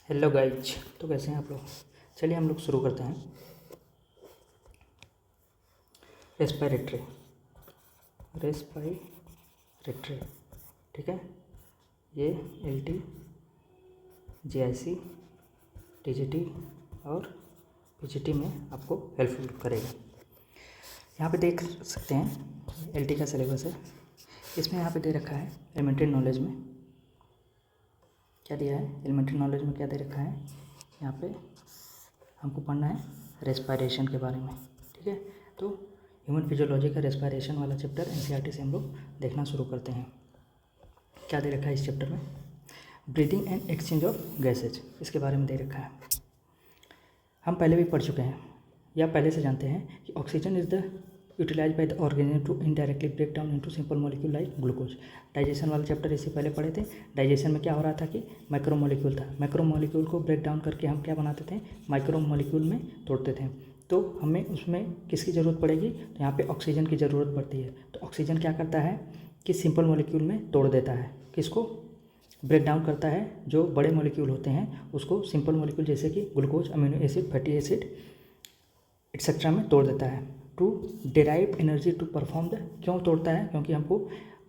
Hello guys, तो कैसे हैं आप लोग। चलिए हम लोग शुरू करते हैं। रेस्पिरेटरी रेस्पिरेटरी ठीक है। ये LT, GIC, TGT और PGT में आपको हेल्पफुल करेगा। यहाँ पे देख सकते हैं LT का सिलेबस है। इसमें यहाँ पे दे रखा है एलिमेंट्री नॉलेज में क्या दिया है। एलिमेंट्री नॉलेज में क्या दे रखा है, यहाँ पे हमको पढ़ना है रेस्पिरेशन के बारे में। ठीक है, तो ह्यूमन फिजियोलॉजी का रेस्पिरेशन वाला चैप्टर NCERT से हम लोग देखना शुरू करते हैं। क्या दे रखा है इस चैप्टर में, breathing and exchange of gases, इसके बारे में दे रखा है। हम पहले भी पढ़ चुके हैं या पहले से जानते हैं कि oxygen is the utilise by the organism to indirectly break down into simple molecule like glucose. Digestion वाला चैप्टर इससे पहले पढ़े थे। डाइजेशन में क्या हो रहा था कि माइक्रो मॉलिक्यूल था, माइक्रो मॉलिक्यूल को ब्रेक डाउन करके हम क्या बनाते थे, माइक्रो मॉलिक्यूल में तोड़ते थे। तो हमें उसमें किसकी ज़रूरत पड़ेगी, तो यहाँ पे ऑक्सीजन की ज़रूरत पड़ती है। तो ऑक्सीजन क्या करता है कि सिंपल मॉलिक्यूल में तोड़ देता है, किसको, ब्रेक डाउन करता है। जो बड़े मॉलिक्यूल होते हैं उसको सिंपल मॉलिक्यूल जैसे कि glucose, amino acid, fatty acid etcetera में तोड़ देता है to derive energy to perform the. क्यों तोड़ता है, क्योंकि हमको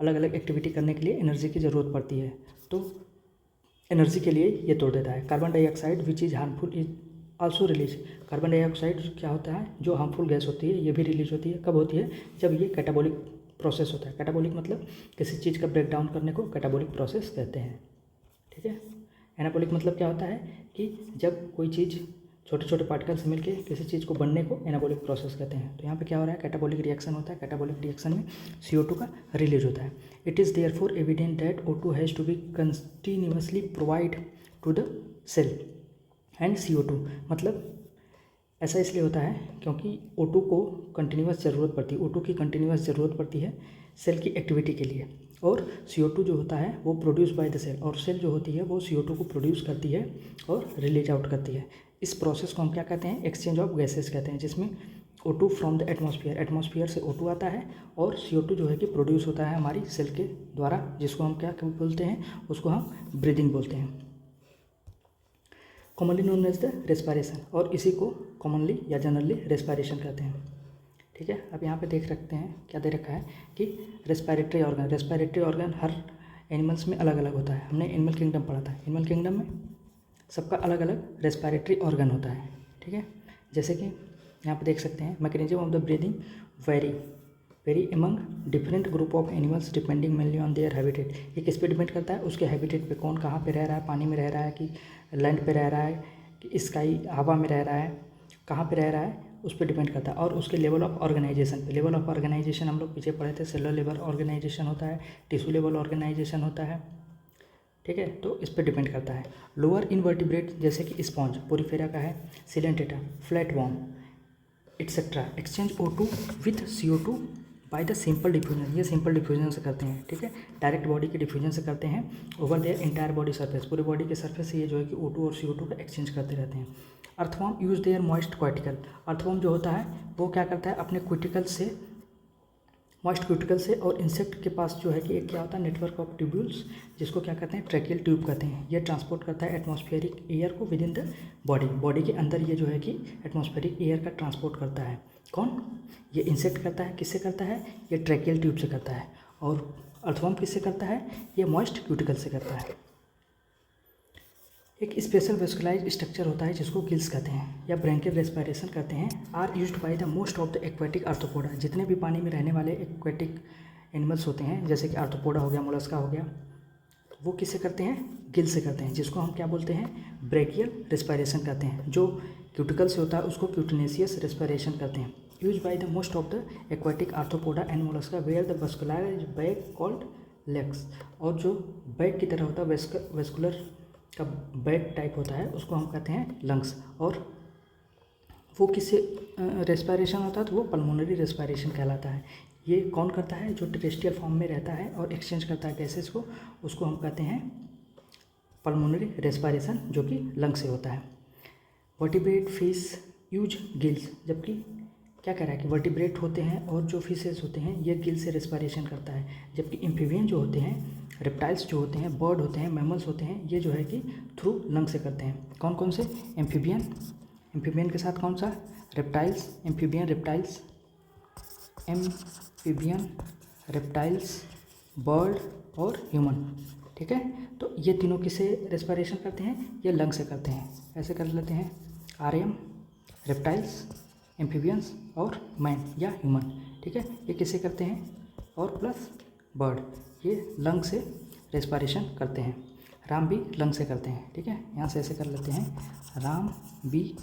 अलग अलग एक्टिविटी करने के लिए एनर्जी की ज़रूरत पड़ती है, तो एनर्जी के लिए ये तोड़ देता है। Carbon dioxide which is harmful is also release. Carbon dioxide क्या होता है, जो हार्मफुल गैस होती है, ये भी रिलीज होती है। कब होती है, जब ये कैटाबॉलिक प्रोसेस होता है। कैटाबॉलिक मतलब किसी चीज़ का ब्रेक डाउन करने को कैटाबॉलिक प्रोसेस कहते हैं। ठीक है, एनाबॉलिक मतलब क्या होता है कि जब कोई चीज़ छोटे छोटे पार्टिकल से मिलकर किसी चीज़ को बनने को एनाबॉलिक प्रोसेस कहते हैं। तो यहाँ पे क्या हो रहा है, कैटाबॉलिक रिएक्शन होता है। कैटाबॉलिक रिएक्शन में CO2 का रिलीज होता है। It is therefore evident that O2 has to be continuously provide to the cell and CO2 मतलब ऐसा इसलिए होता है क्योंकि O2 को कंटिन्यूस ज़रूरत पड़ती है। O2 की कंटिन्यूस ज़रूरत पड़ती है सेल की एक्टिविटी के लिए, और CO2 जो होता है वो प्रोड्यूस बाय द सेल, और सेल जो होती है वो CO2 को प्रोड्यूस करती है और रिलीज आउट करती है। इस प्रोसेस को हम क्या कहते हैं, एक्सचेंज ऑफ गैसेस कहते हैं, जिसमें O2 from the atmosphere, atmosphere से O2 आता है और CO2 जो है कि प्रोड्यूस होता है हमारी सेल के द्वारा, जिसको हम क्या बोलते हैं, उसको हम ब्रीदिंग बोलते हैं। Commonly known as the respiration, और इसी को कॉमनली या जनरली रेस्पिरेशन कहते हैं। ठीक है, अब यहाँ पे देख रखते हैं क्या दे रखा है कि रेस्पिरेटरी ऑर्गन। रेस्पिरेटरी ऑर्गन हर एनिमल्स में अलग अलग होता है। हमने एनिमल किंगडम पढ़ा था। एनिमल किंगडम में सबका अलग अलग रेस्पिरेटरी ऑर्गन होता है। ठीक है, जैसे कि यहाँ पे देख सकते हैं mechanism of the breathing very among different group of animals depending mainly on their habitat. ये किस पे डिपेंड करता है, उसके हैबिटेट पे, कौन कहाँ पे रह रहा है, पानी में रह रहा है कि लैंड पे रह रहा है कि स्काई हवा में रह रहा है, कहाँ पे रह रहा है, उस पर डिपेंड करता है। और उसके लेवल ऑफ ऑर्गेनाइजेशन पे, लेवल ऑफ ऑर्गेनाइजेशन हम लोग पीछे पढ़े थे, सेलुलर लेवल ऑर्गेनाइजेशन होता है, टिश्यू लेवल ऑर्गेनाइजेशन होता है। ठीक है, तो इस पर डिपेंड करता है। लोअर इनवर्टिब्रेट जैसे कि स्पॉन्ज, पोरीफेरा का है, Coelenterata, flatworm etcetera exchange O2 with CO2 bye the simple diffusion. ये सिंपल डिफ्यूजन से करते हैं। ठीक है, डायरेक्ट बॉडी के डिफ्यूजन से करते हैं over their entire body surface, पूरी बॉडी के सरफेस से ये जो है कि O2 और CO2 का एक्सचेंज करते रहते हैं। Earthworm use their moist cuticle. Earthworm जो होता है वो क्या करता है, अपने क्यूटिकल से, मॉइस्ट क्यूटिकल से, और इंसेक्ट के पास जो है कि एक क्या होता है, नेटवर्क ऑफ ट्यूब्यूल्स, जिसको क्या कहते हैं, ट्रैकियल ट्यूब कहते हैं। ये ट्रांसपोर्ट करता है एटमॉस्फेरिक एयर को with in the body. Body के अंदर ये जो है कि एटमॉस्फेरिक एयर का ट्रांसपोर्ट करता है। कौन, ये इंसेक्ट करता है। किससे करता है, ये ट्रैकियल ट्यूब से करता है। और अर्थवॉर्म किससे करता है, ये मॉइस्ट क्यूटिकल से करता है। एक स्पेशल वेस्कुलाइज स्ट्रक्चर होता है जिसको गिल्स कहते हैं या ब्रैंकियल रेस्पिरेशन कहते हैं, are used by the most of the aquatic arthropoda. जितने भी पानी में रहने वाले एक्वेटिक एनिमल्स होते हैं, जैसे कि आर्थ्रोपोडा हो गया, मोलस्का हो गया, वो किससे करते हैं, गिल से करते हैं, जिसको हम क्या बोलते हैं, ब्रैकियल रेस्पिरेशन कहते हैं। जो क्यूटिकल से होता है उसको क्यूटिनेसियस रेस्पिरेशन कहते हैं। Use by the most of the aquatic arthropoda and mollusca where the vascularise bag called legs. और जो बैग की तरह होता है, वेस्कुलर का बैग टाइप होता है, उसको हम कहते हैं लंग्स। और वो किससे रेस्पिरेशन होता है, तो वो पल्मोनरी रेस्पिरेशन कहलाता है। ये कौन करता है, जो टेरेस्ट्रियल फॉर्म में रहता है और एक्सचेंज करता है गैसेस को, उसको हम कहते हैं पल्मोनरी रेस्पिरेशन, जो कि लंग से होता है। वर्टिब्रेट फिश यूज गिल्स, जबकि क्या कह रहा है कि वर्टिब्रेट होते हैं और जो फिशेस होते हैं ये गिल से रेस्पिरेशन करता है, जबकि एम्फीबियन जो होते हैं रेप्टाइल्स जो होते हैं, बर्ड होते हैं, मैमल्स होते हैं, ये जो है कि थ्रू लंग से करते हैं। कौन कौन से? एम्फीबियन, एम्फीबियन के साथ कौन सा? Reptiles, amphibian, reptiles, amphibian, reptiles, bird और ह्यूमन। ठीक है, तो ये तीनों किससे रेस्पिरेशन करते हैं? ये लंग से करते हैं। ऐसे कर लेते हैं, आर्यम, रेप्टाइल्स, एम्फीबियंस और मैन या ह्यूमन। ठीक है, ये किससे करते हैं? और प्लस बर्ड, ये लंग से रेस्पिरेशन करते हैं। राम भी लंग से करते हैं। ठीक है, यहाँ से ऐसे कर लेते हैं, राम भी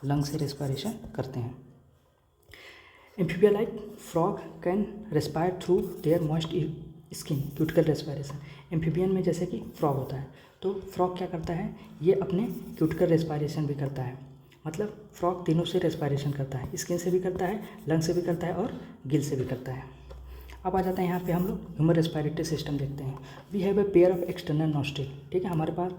लंग से रेस्पिरेशन करते हैं। Amphibia like frog can respire through their moist skin, cuticle respiration. Amphibian में जैसे कि फ्रॉग होता है, तो फ्रॉग क्या करता है? ये अपने क्यूटिकल रेस्पिरेशन भी करता है। मतलब फ्रॉग तीनों से रेस्पिरेशन करता है, स्किन से भी करता है, लंग से भी करता है और गिल से भी करता है। अब आ जाता है यहाँ पे हम लोग ह्यूमन रेस्पिरेटरी सिस्टम देखते हैं। We have a pair of external nostril. ठीक है, हमारे पास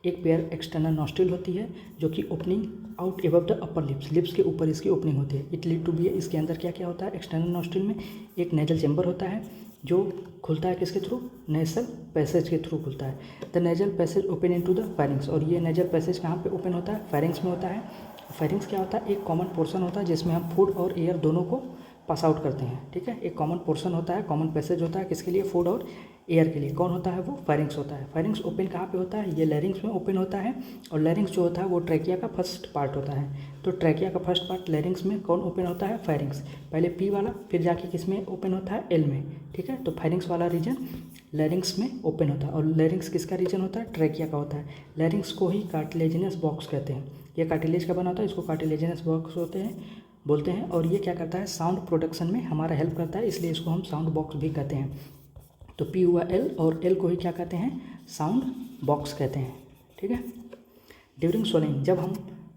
एक पेयर एक्सटर्नल नॉस्ट्रिल होती है जो कि opening out above the upper lips, lips के ऊपर इसकी ओपनिंग होती है। इट लीड टू बी, इसके अंदर क्या क्या होता है? एक्सटर्नल नॉस्ट्रिल में एक नेजल चैम्बर होता है जो खुलता है किसके थ्रू? नेजल पैसेज के थ्रू खुलता है। The nasal passage open into the pharynx, और ये नेजल पैसेज कहाँ पे ओपन होता है? फेरिंग्स में होता है। फेरिंग्स क्या होता है? एक कॉमन पोर्शन होता है जिसमें हम फूड और एयर दोनों को पास आउट करते हैं। ठीक है, एक कॉमन पोर्शन होता है, कॉमन पैसेज होता है किसके लिए? फूड और एयर के लिए। कौन होता है वो? फेरिंग्स होता है। फेरिंग्स ओपन कहाँ पे होता है? ये लैरिंग्स में ओपन होता है, और लैरिंग्स जो होता है वो ट्रैकिया का फर्स्ट पार्ट होता है। तो ट्रैकिया का फर्स्ट पार्ट लैरिंग्स में कौन ओपन होता है? फेरिंग्स। पहले पी वाला, फिर जाके किस में ओपन होता है? एल में। ठीक है, तो फेरिंग्स वाला रीजन लैरिंग्स में ओपन होता है, और लैरिंग्स किसका रीजन होता है? ट्रैकिया का होता है। लैरिंग्स को ही कार्टिलेजिनस बॉक्स कहते हैं। ये कार्टिलेज का बना होता है, इसको कार्टिलेजिनस बॉक्स बोलते हैं। और ये क्या करता है? साउंड प्रोडक्शन में हमारा हेल्प करता है, इसलिए इसको हम साउंड बॉक्स भी कहते हैं। तो पी हुआ एल, और एल को ही क्या कहते हैं? साउंड बॉक्स कहते हैं। ठीक है, ड्यूरिंग स्वलिंग, जब हम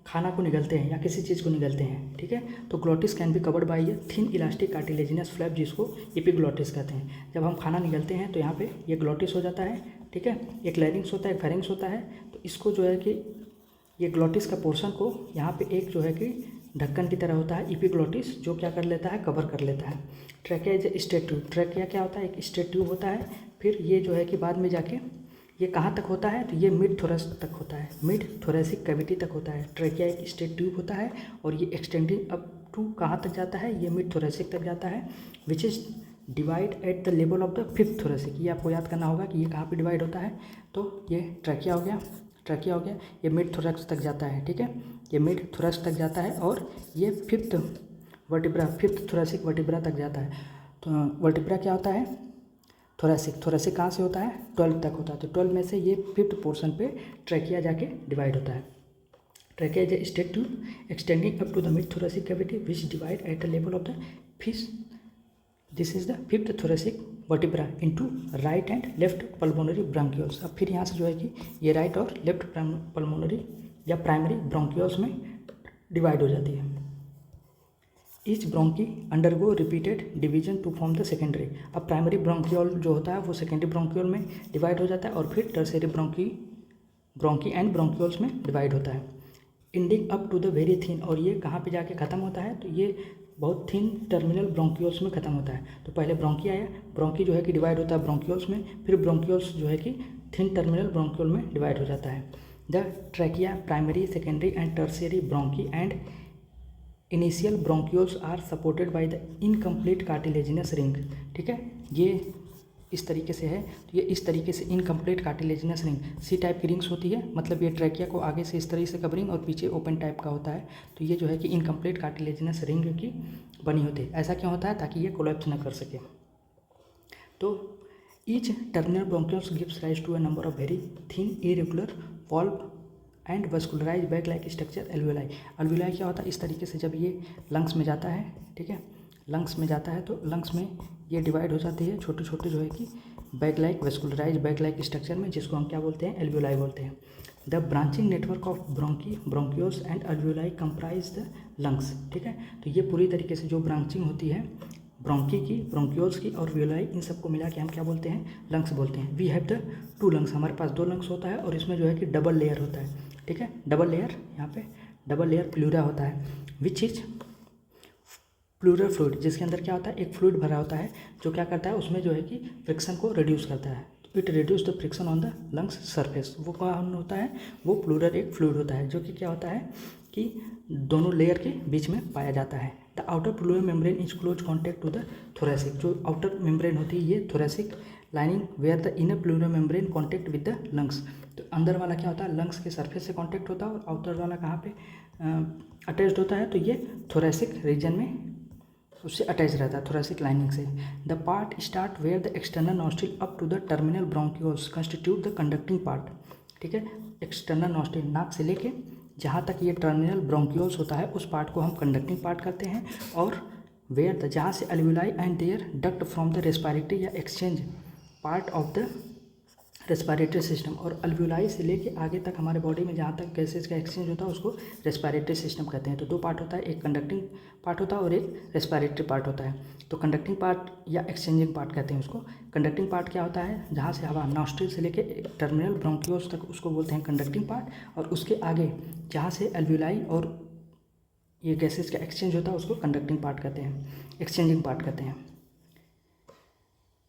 खाना को निगलते हैं या किसी चीज़ को निगलते हैं, ठीक है, तो glottis can be covered by a thin elastic cartilaginous flap, जिसको एपिग्लोटिस कहते हैं। जब हम खाना निगलते हैं तो यहाँ पे ये ग्लोटिस हो जाता है। ठीक है, एक लैरिंग्स होता है, एक फेरिंग्स होता है। तो इसको जो है कि ये ग्लोटिस का पोर्शन को यहाँ पे एक जो है कि ढक्कन की तरह होता है, एपिग्लोटिस, जो क्या कर लेता है? कवर कर लेता है। Trachea is a straight tube. Trachea क्या होता है? एक स्ट्रेट ट्यूब होता है। फिर ये जो है कि बाद में जाके ये कहाँ तक होता है? तो ये मिड थोरस तक होता है, मिड थोरेसिक कैविटी तक होता है। ट्रैकिया एक स्ट्रेट ट्यूब होता है, और ये एक्सटेंडिंग अप टू कहाँ तक जाता है? ये मिड थोरेसिक तक जाता है, which is divide at the level of the fifth thoracic. ये आपको याद करना होगा कि ये कहाँ पे डिवाइड होता है। तो ये ट्रैकिया हो गया, ट्रैकिया हो गया, ये मिड थोरैक्स तक जाता है। ठीक है, ये मिड थोरैक्स तक जाता है, और ये fifth vertebra, fifth thoracic vertebra तक जाता है। तो वर्टिब्रा क्या होता है? थोरेसिक। थोरेसिक कहाँ से होता है? 12 तक होता है। तो 12 में से ये फिफ्थ पोर्शन पे ट्रैकिया जाके डिवाइड होता है। Trachea is a straight tube extending up to the mid thoracic cavity which divide at the level of the fish. This is the fifth thoracic vertebra into right and left pulmonary bronchioles. अब फिर यहाँ से जो है कि ये right और left pulmonary या प्राइमरी ब्रोंकियोल्स में डिवाइड हो जाती है। Each bronchi undergo repeated division to form the secondary. अब प्राइमरी ब्रोंकियोल जो होता है वो सेकेंडरी ब्रोंकियोल में डिवाइड हो जाता है, और फिर टर्शियरी ब्रोंकी एंड ब्रोंकियोल्स में डिवाइड होता है। Ending up to the very thin, और ये कहाँ पे जाके ख़त्म होता है? तो ये बहुत थिन टर्मिनल ब्रोंकियोल्स में ख़त्म होता है। तो पहले ब्रोंकी आया, ब्रोंकी जो है कि डिवाइड होता है ब्रोंकियोल्स में, फिर ब्रोंकियोल्स जो है कि थिन टर्मिनल ब्रोंकियोल में डिवाइड हो जाता है। The trachea, primary, secondary and tertiary bronchi and initial bronchioles are supported by the incomplete cartilaginous ring. ठीक है, ये इस तरीके से है। तो ये इस तरीके से incomplete cartilaginous ring, C type की रिंग्स होती है, मतलब ये ट्रैकिया को आगे से इस तरह से कवरिंग और पीछे ओपन टाइप का होता है। तो ये जो है कि इनकम्प्लीट कार्टिलेजिनस रिंग की बनी होती है। ऐसा क्यों होता है? ताकि ये कोलैप्स न कर सके। तो each terminal bronchioles gives rise to a number of very thin irregular walled and vascularise bag like structure alveoli. Alveoli क्या होता है? इस तरीके से जब ये लंग्स में जाता है, ठीक है, लंग्स में जाता है तो लंग्स में ये डिवाइड हो जाती है छोटे छोटे जो है कि bag like vascularize bag like structure में, जिसको हम क्या बोलते हैं? एल्वियोलाई बोलते हैं। The branching network of bronchioles and alveoli comprise the lungs. ठीक है, तो ये पूरी तरीके से जो ब्रांचिंग होती है ब्रोंकी की, ब्रोंकियोल्स की और एल्वियोलाई, इन सबको मिला के हम क्या बोलते हैं? लंग्स बोलते हैं। वी हैव द 2 लंग्स, हमारे पास 2 लंग्स होता है, और इसमें जो है कि डबल लेयर होता है। ठीक है, डबल लेयर, यहाँ पे डबल लेयर प्लूरा होता है, विच इज प्लूरल फ्लूइड, जिसके अंदर क्या होता है? एक फ्लूइड भरा होता है जो क्या करता है? उसमें जो है कि फ्रिक्शन को रिड्यूस करता है। तो it reduce the friction on the lungs surface. वो कौन होता है, वो प्लूरल एक फ्लूइड होता है जो कि क्या होता है कि दोनों लेयर के बीच में पाया जाता है। The outer pleural membrane is close contact to the thoracic. जो आउटर मेम्ब्रेन होती है ये thoracic lining where the inner pleural membrane contact with the lungs. तो अंदर वाला क्या होता है, लंग्स के सरफेस से कॉन्टैक्ट होता है, और आउटर वाला कहाँ पे अटैच्ड होता है, तो ये थोरेसिक रीजन में उससे अटैच रहता है, थोरेसिक लाइनिंग से। The part start where the external nostril up to the terminal bronchioles constitute the conducting part. ठीक है, एक्सटर्नल नॉस्ट्रिल नाक से लेके जहाँ तक ये टर्मिनल ब्रोंकियोल्स होता है उस पार्ट को हम कंडक्टिंग पार्ट कहते हैं। और वेयर द जहाँ से alveoli and their duct from the respiratory या exchange part of the respiratory system. और अल्वियोलाई से लेके आगे तक हमारे बॉडी में जहाँ तक गैसेज का एक्सचेंज होता है उसको रेस्पिरेटरी सिस्टम कहते हैं। तो दो पार्ट होता है, एक कंडक्टिंग पार्ट होता है और एक रेस्पिरेटरी पार्ट होता है। तो कंडक्टिंग पार्ट या एक्सचेंजिंग पार्ट कहते हैं उसको। कंडक्टिंग पार्ट क्या होता है, जहाँ से हवा नॉस्ट्रिल से लेके टर्मिनल ब्रोंकियोल्स तक, उसको बोलते हैं कंडक्टिंग पार्ट। और उसके आगे जहाँ से एल्वियोलाई और ये गैसेज का एक्सचेंज होता है उसको कंडक्टिंग पार्ट कहते हैं, एक्सचेंजिंग पार्ट कहते हैं।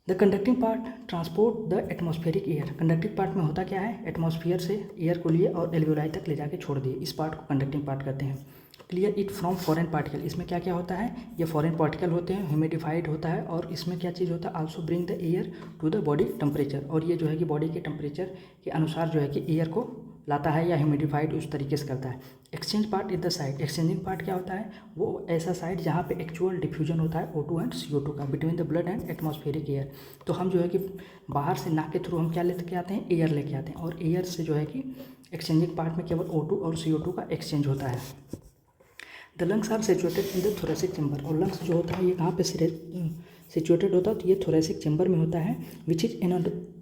The conducting part transport the atmospheric air. Conducting part में होता क्या है, एटमॉस्फेयर से एयर को लिए और एल्वियोलाई तक ले जाके छोड़ दिए, इस पार्ट को कंडक्टिंग पार्ट कहते हैं। Clear it from foreign particle. इसमें क्या क्या होता है, ये फॉरेन पार्टिकल होते हैं, ह्यूमिडिफाइड होता है, और इसमें क्या चीज़ होता है, also bring the air to the body temperature. और ये जो है कि बॉडी के टेम्परेचर के अनुसार जो है कि एयर को लाता है या ह्यूमिडिफाइड उस तरीके से करता है। Exchange part is the side. Exchanging part क्या होता है, वो ऐसा साइड जहाँ पे एक्चुअल डिफ्यूजन होता है O2 एंड CO2 का between the blood and atmospheric air. तो हम जो है कि बाहर से नाक के थ्रू हम क्या लेके आते हैं, एयर लेके आते हैं, और एयर से जो है कि एक्सचेंजिंग पार्ट में केवल O2 और CO2 का एक्सचेंज होता है। The lungs are situated in the thoracic chamber. और लंग्स जो होता है ये कहाँ पे सिचुएटेड होता है, तो ये थोरेसिक चैम्बर में होता है, which is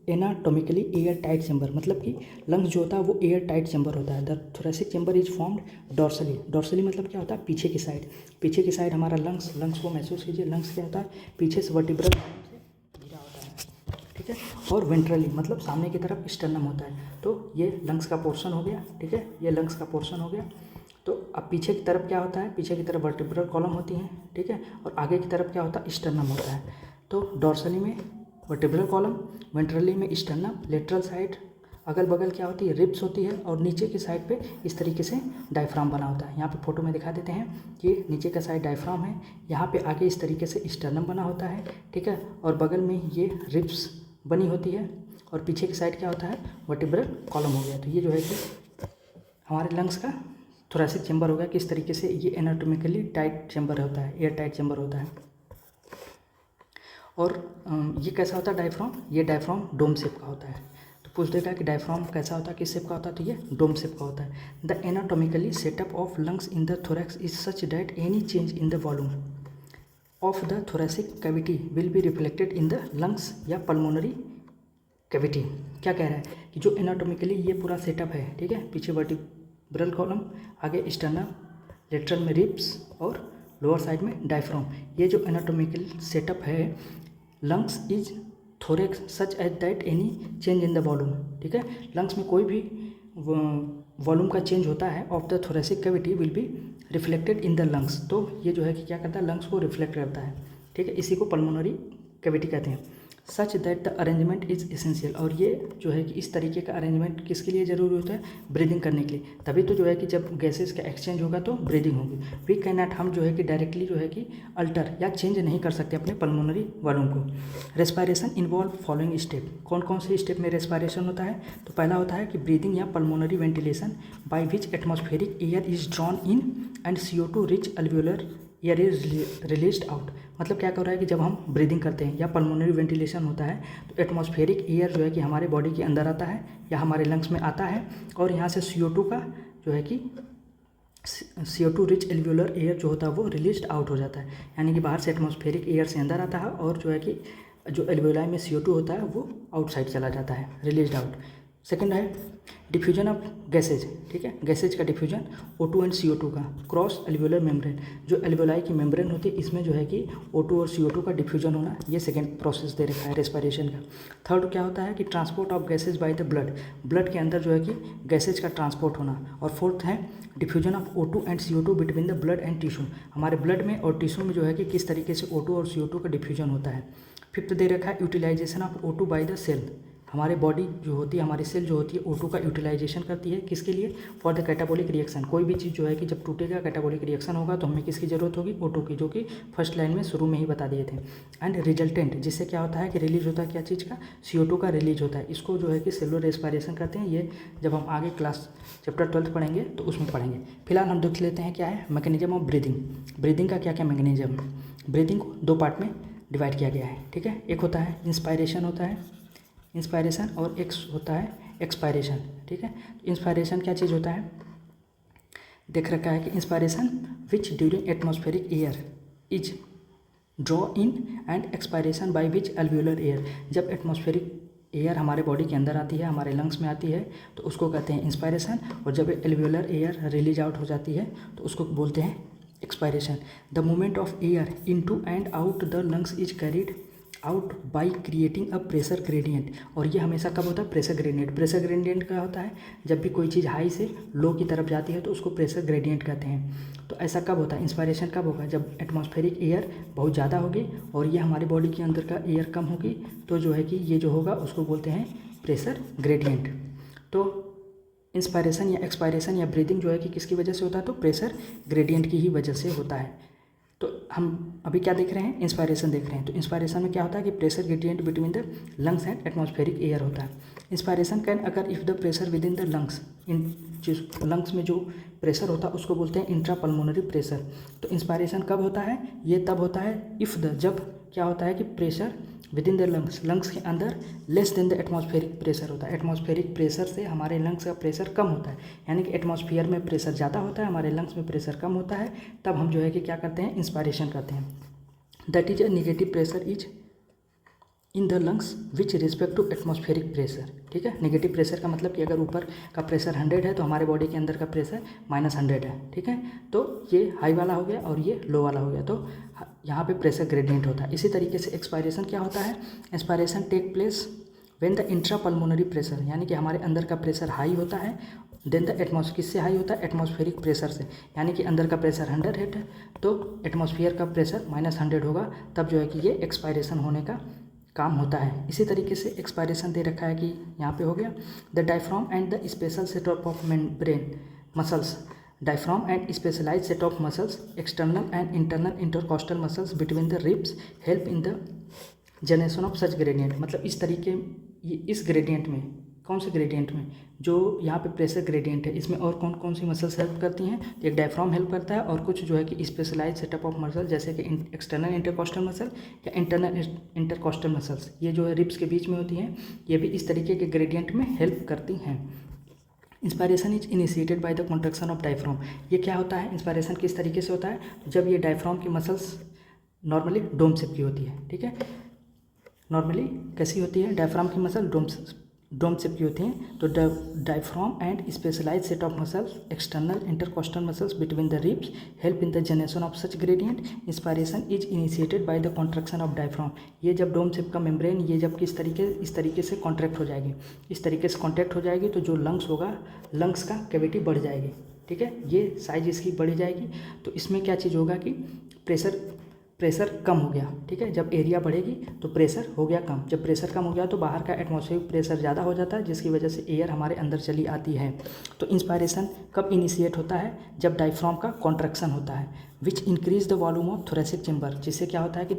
anatomically air tight chamber. मतलब कि लंग्स जो होता है वो एयर टाइट चैम्बर होता है। The thoracic chamber is formed dorsally. Dorsally मतलब क्या होता है, पीछे की साइड। पीछे की साइड हमारा लंग्स को महसूस कीजिए। लंग्स क्या होता है, पीछे से वर्टिब्रल से घिरा होता है, ठीक है। और वेंट्रली मतलब सामने की तरफ स्टर्नम होता है। तो ये लंग्स का पोर्शन हो गया, ठीक है, ये लंग्स का पोर्शन हो गया। तो अब पीछे की तरफ क्या होता है, पीछे की तरफ वर्टिब्रल कॉलम होती हैं, ठीक है, और आगे की तरफ क्या होता है, स्टर्नम होता है। तो डॉर्सली में वर्टिब्रल कॉलम, वेंट्रली में स्टर्नम, लेटरल साइड अगल बगल क्या होती है, रिब्स होती है, और नीचे की साइड पे इस तरीके से डायफ्राम बना होता है। यहाँ पे फोटो में दिखा देते हैं कि नीचे का साइड डायफ्राम है, यहाँ पे आगे इस तरीके से स्टर्नम बना होता है, ठीक है, और बगल में ये रिब्स बनी होती है, और पीछे की साइड क्या होता है, वर्टिब्रल कॉलम हो गया। तो ये जो है कि हमारे लंग्स का थोरेसिक चैम्बर हो गया। किस तरीके से ये एनाटॉमिकली टाइट चैम्बर होता है, एयर टाइट चैम्बर होता है। और ये कैसा होता है डायफ्राम, ये डायफ्राम डोम शेप का होता है। तो पूछ देगा कि डायफ्राम कैसा होता है, किस शेप का होता है, तो ये डोम शेप का होता है। The anatomically setup of lungs in the thorax is such that any change in the volume of the thoracic cavity will be reflected in the lungs या पल्मोनरी कैविटी। क्या कह रहा है कि जो एनाटॉमिकली ये पूरा सेटअप है, ठीक है, पीछे वर्टिब्रल कॉलम, आगे स्टर्नम, लेटरल में रिब्स और लोअर साइड में डायफ्राम। ये जो एनाटॉमिकल सेटअप है lungs is thorax such as that any change in the volume, ठीक है, लंग्स में कोई भी वॉल्यूम का चेंज होता है of the thoracic cavity will be reflected in the lungs. तो ये जो है कि क्या करता है, लंग्स को रिफ्लेक्ट करता है, ठीक है, इसी को पल्मोनरी कैविटी कहते हैं। Such that the arrangement is essential. और ये जो है कि इस तरीके का अरेंजमेंट किसके लिए ज़रूरी होता है, ब्रीदिंग करने के लिए। तभी तो जो है कि जब गैसेस का एक्सचेंज होगा तो ब्रीदिंग होगी। वी कैन नॉट, हम जो है कि डायरेक्टली जो है कि अल्टर या चेंज नहीं कर सकते अपने पल्मोनरी वॉल्यूम को। Respiration involve following step. कौन कौन से स्टेप में रेस्पिरेशन होता है, तो पहला होता है कि ब्रीदिंग या pulmonary ventilation by which atmospheric air is drawn in and CO2 rich alveolar air is released out. मतलब क्या कर रहा है कि जब हम ब्रीदिंग करते हैं या पल्मोनरी वेंटिलेशन होता है तो एटमॉस्फेरिक एयर जो है कि हमारे बॉडी के अंदर आता है या हमारे लंग्स में आता है, और यहाँ से CO2 का जो है कि CO2 रिच एल्वियोलर एयर जो होता है वो रिलीज्ड आउट हो जाता है। यानी कि बाहर से एटमॉस्फेरिक एयर से अंदर आता है, और जो है कि जो एल्वियोलाई में CO2 होता है वो आउटसाइड चला जाता है, रिलीज्ड आउट। सेकंड है डिफ्यूजन ऑफ गैसेज, ठीक है, गैसेज का डिफ्यूजन O2 एंड CO2 का क्रॉस एल्वियोलर मेम्ब्रेन। जो एल्वियोलाई की मेम्ब्रेन होती है इसमें जो है कि O2 और CO2 का डिफ्यूजन होना, ये सेकंड प्रोसेस दे रखा है रेस्पिरेशन का। थर्ड क्या होता है कि transport of gases by the blood, blood के अंदर जो है कि गैसेज का ट्रांसपोर्ट होना। और फोर्थ है diffusion of O2 and CO2 between the blood and tissue, हमारे ब्लड में और टिश्यू में जो है कि किस तरीके से O2 और CO2 का डिफ्यूजन होता है। फिफ्थ दे रखा है utilisation of O2 by the cell, हमारी बॉडी जो होती है, हमारी सेल जो होती है O2 का यूटिलाइजेशन करती है किसके लिए? For the catabolic reaction. कोई भी चीज़ जो है कि जब टूटेगा, कैटाबॉलिक रिएक्शन होगा तो हमें किसकी ज़रूरत होगी? O2 की, जो कि फर्स्ट लाइन में शुरू में ही बता दिए थे। एंड रिजल्टेंट, जिससे क्या होता है कि रिलीज होता है क्या चीज़ का? CO2 का रिलीज होता है। इसको जो है कि सेलुलर रेस्पिरेशन कहते हैं। ये जब हम आगे क्लास चैप्टर 12 पढ़ेंगे तो उसमें पढ़ेंगे। फिलहाल हम देख लेते हैं क्या है मैकेनिज्म ऑफ ब्रीदिंग। ब्रीदिंग का क्या क्या मैकेनिज्म? ब्रीदिंग को दो पार्ट में डिवाइड किया गया है, ठीक है। एक होता है इंस्पायरेशन होता है, इंस्पायरेशन, और एक होता है एक्सपायरेशन, ठीक है। इंस्पायरेशन क्या चीज़ होता है? देख रखा है कि inspiration which during atmospheric air is draw in, and expiration by which alveolar air. जब एटमॉस्फेरिक एयर हमारे बॉडी के अंदर आती है, हमारे लंग्स में आती है, तो उसको कहते हैं इंस्पायरेशन, और जब एल्वियोलर एयर रिलीज आउट हो जाती है तो उसको बोलते हैं expiration. The movement of air into and out the lungs is carried out by creating a pressure gradient. और ये हमेशा कब होता है? Pressure gradient. प्रेशर ग्रेडियंट क्या होता है? जब भी कोई चीज़ हाई से लो की तरफ जाती है तो उसको प्रेशर ग्रेडियंट कहते हैं। तो ऐसा कब होता है? इंस्पायरेशन कब होगा? जब एटमॉस्फेरिक एयर बहुत ज़्यादा होगी और ये हमारी बॉडी के अंदर का एयर कम होगी, तो जो है कि ये जो होगा उसको बोलते हैं प्रेशर ग्रेडियंट। तो इंस्पायरेशन या एक्सपायरेशन या ब्रीदिंग जो है कि किसकी वजह से होता है? तो प्रेशर ग्रेडियंट की ही वजह से होता है। तो हम अभी क्या देख रहे हैं? इंस्पायरेशन देख रहे हैं। तो इंस्पायरेशन में क्या होता है कि pressure gradient between the lungs and atmospheric air होता है। Inspiration can occur if the pressure within the lungs, इन जिस लंग्स में जो प्रेशर होता है उसको बोलते हैं इंट्रा पल्मोनरी प्रेशर। तो इंस्पायरेशन कब होता है? ये तब होता है इफ़ द, जब क्या होता है कि pressure within the lungs, lungs के अंदर less than the atmospheric pressure होता है। एटमॉस्फेरिक प्रेशर से हमारे लंग्स का प्रेशर कम होता है, यानी कि एटमॉस्फेयर में प्रेशर ज़्यादा होता है, हमारे लंग्स में प्रेशर कम होता है, तब हम जो है कि क्या करते हैं? इंस्पायरेशन करते हैं। That is a negative pressure is in the lungs which respect to atmospheric pressure, ठीक है। नेगेटिव प्रेशर का मतलब कि अगर ऊपर का प्रेशर 100 है तो हमारे बॉडी के अंदर का प्रेशर -100 है, ठीक है। तो ये हाई वाला हो गया और ये लो वाला हो गया, तो यहाँ पे प्रेशर ग्रेडियंट होता है। इसी तरीके से एक्सपायरेशन क्या होता है? Expiration take place when the intra pulmonary pressure, यानी कि हमारे अंदर का प्रेशर हाई होता है, देन द एटमॉस्फेयर, किससे हाई होता है? एटमॉस्फेरिक प्रेशर से, यानी कि अंदर का प्रेशर 100 है तो एटमॉस्फेयर का प्रेशर -100 होगा, तब जो है कि ये एक्सपायरेशन होने का काम होता है। इसी तरीके से एक्सपायरेशन दे रखा है कि यहाँ पे हो गया the diaphragm and the special setup of membrane muscles, diaphragm and specialise set of muscles, external and internal intercostal muscles between the ribs help in the generation of such gradient. मतलब इस तरीके, इस ग्रेडियंट में, कौन से gradient में? जो यहाँ पे प्रेशर ग्रेडियंट है, इसमें और कौन कौन सी मसल्स हेल्प करती हैं? एक डायफ्राम हेल्प करता है और कुछ जो है कि स्पेशलाइज सेटअप ऑफ मसल, जैसे कि एक्सटर्नल इंटरकॉस्टल मसल या इंटरनल इंटरकॉस्टल मसल्स, ये जो है रिब्स के बीच में होती हैं, ये भी इस तरीके के ग्रेडियंट में हेल्प करती हैं। Inspiration is initiated by the contraction of diaphragm. ये क्या होता है? इंस्पायरेशन किस तरीके से होता है? जब ये डायफ्राम की मसल्स नॉर्मली डोम शेप की होती है, ठीक है। नॉर्मली कैसी होती है? डायफ्राम की मसल डोम शेप की होती हैं। तो diaphragm and specialise set of muscles, external intercostal muscles between the ribs help in the generation of such gradient. Inspiration is initiated by the contraction of diaphragm. ये जब dome shape का membrane, ये जब इस तरीके से कॉन्ट्रैक्ट हो जाएगी, इस तरीके से कॉन्ट्रैक्ट हो जाएगी, तो जो लंग्स होगा, लंग्स का कैविटी बढ़ जाएगी, ठीक है। ये साइज इसकी बढ़ जाएगी, तो इसमें क्या चीज़ होगा कि प्रेशर कम हो गया, ठीक है। जब एरिया बढ़ेगी तो प्रेशर हो गया कम, जब प्रेशर कम हो गया तो बाहर का एटमॉस्फेरिक प्रेशर ज़्यादा हो जाता है, जिसकी वजह से एयर हमारे अंदर चली आती है। तो इंस्पायरेशन कब इनिशिएट होता है? जब डायफ्राम का कॉन्ट्रैक्शन होता है, which increase the volume of thoracic chamber, जिससे क्या होता है कि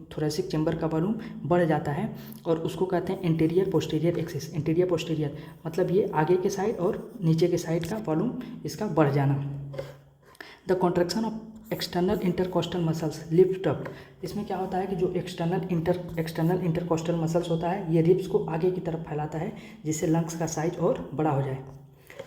थोरेसिक चेम्बर का वॉल्यूम बढ़ जाता है, और उसको कहते हैं interior posterior axis. Interior posterior मतलब ये आगे के साइड और नीचे के साइड का वॉल्यूम इसका बढ़ जाना। The contraction of external intercostal muscles lift up. इसमें क्या होता है कि जो एक्सटर्नल इंटरकॉस्टल मसल्स होता है, ये रिब्स को आगे की तरफ फैलाता है, जिससे लंग्स का साइज और बड़ा हो जाए।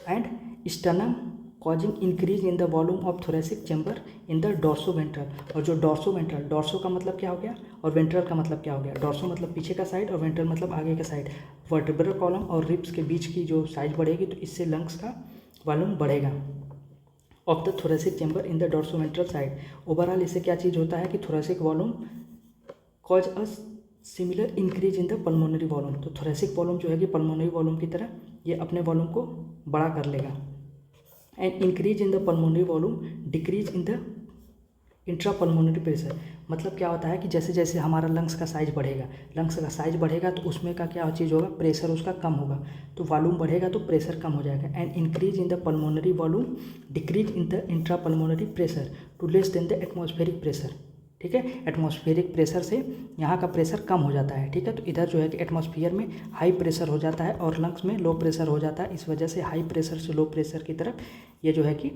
And sternum causing increase in the volume of thoracic chamber in the dorso ventral. और जो डॉर्सो का मतलब क्या हो गया और वेंट्रल का मतलब क्या हो गया? डॉर्सो मतलब पीछे का साइड और वेंट्रल मतलब आगे का साइड। वर्टेब्रल कॉलम और रिब्स के बीच की जो साइज बढ़ेगी तो इससे लंग्स का वॉल्यूम बढ़ेगा of the thoracic chamber in the dorsoventral side. Overall इससे क्या चीज़ होता है कि thoracic volume cause a similar increase in the pulmonary volume. तो थोरेसिक वॉल्यूम जो है कि पल्मोनरी वॉल्यूम की तरह ये अपने वॉल्यूम को बड़ा कर लेगा। And increase in the pulmonary volume decrease in the intra pulmonary pressure मतलब क्या होता है कि जैसे जैसे हमारा लंग्स का साइज बढ़ेगा तो उसमें का क्या चीज़ होगा, प्रेशर उसका कम होगा, तो वॉल्यूम बढ़ेगा तो प्रेशर कम हो जाएगा। And increase in the pulmonary volume decrease in the intra pulmonary pressure to less than the atmospheric pressure. ठीक है, एटमॉस्फेरिक प्रेशर से यहाँ का प्रेशर कम हो जाता है। ठीक है, तो इधर जो है कि एटमॉस्फेयर में हाई प्रेशर हो जाता है और लंग्स में लो प्रेशर हो जाता है। इस वजह से हाई प्रेशर से लो प्रेशर की तरफ ये जो है कि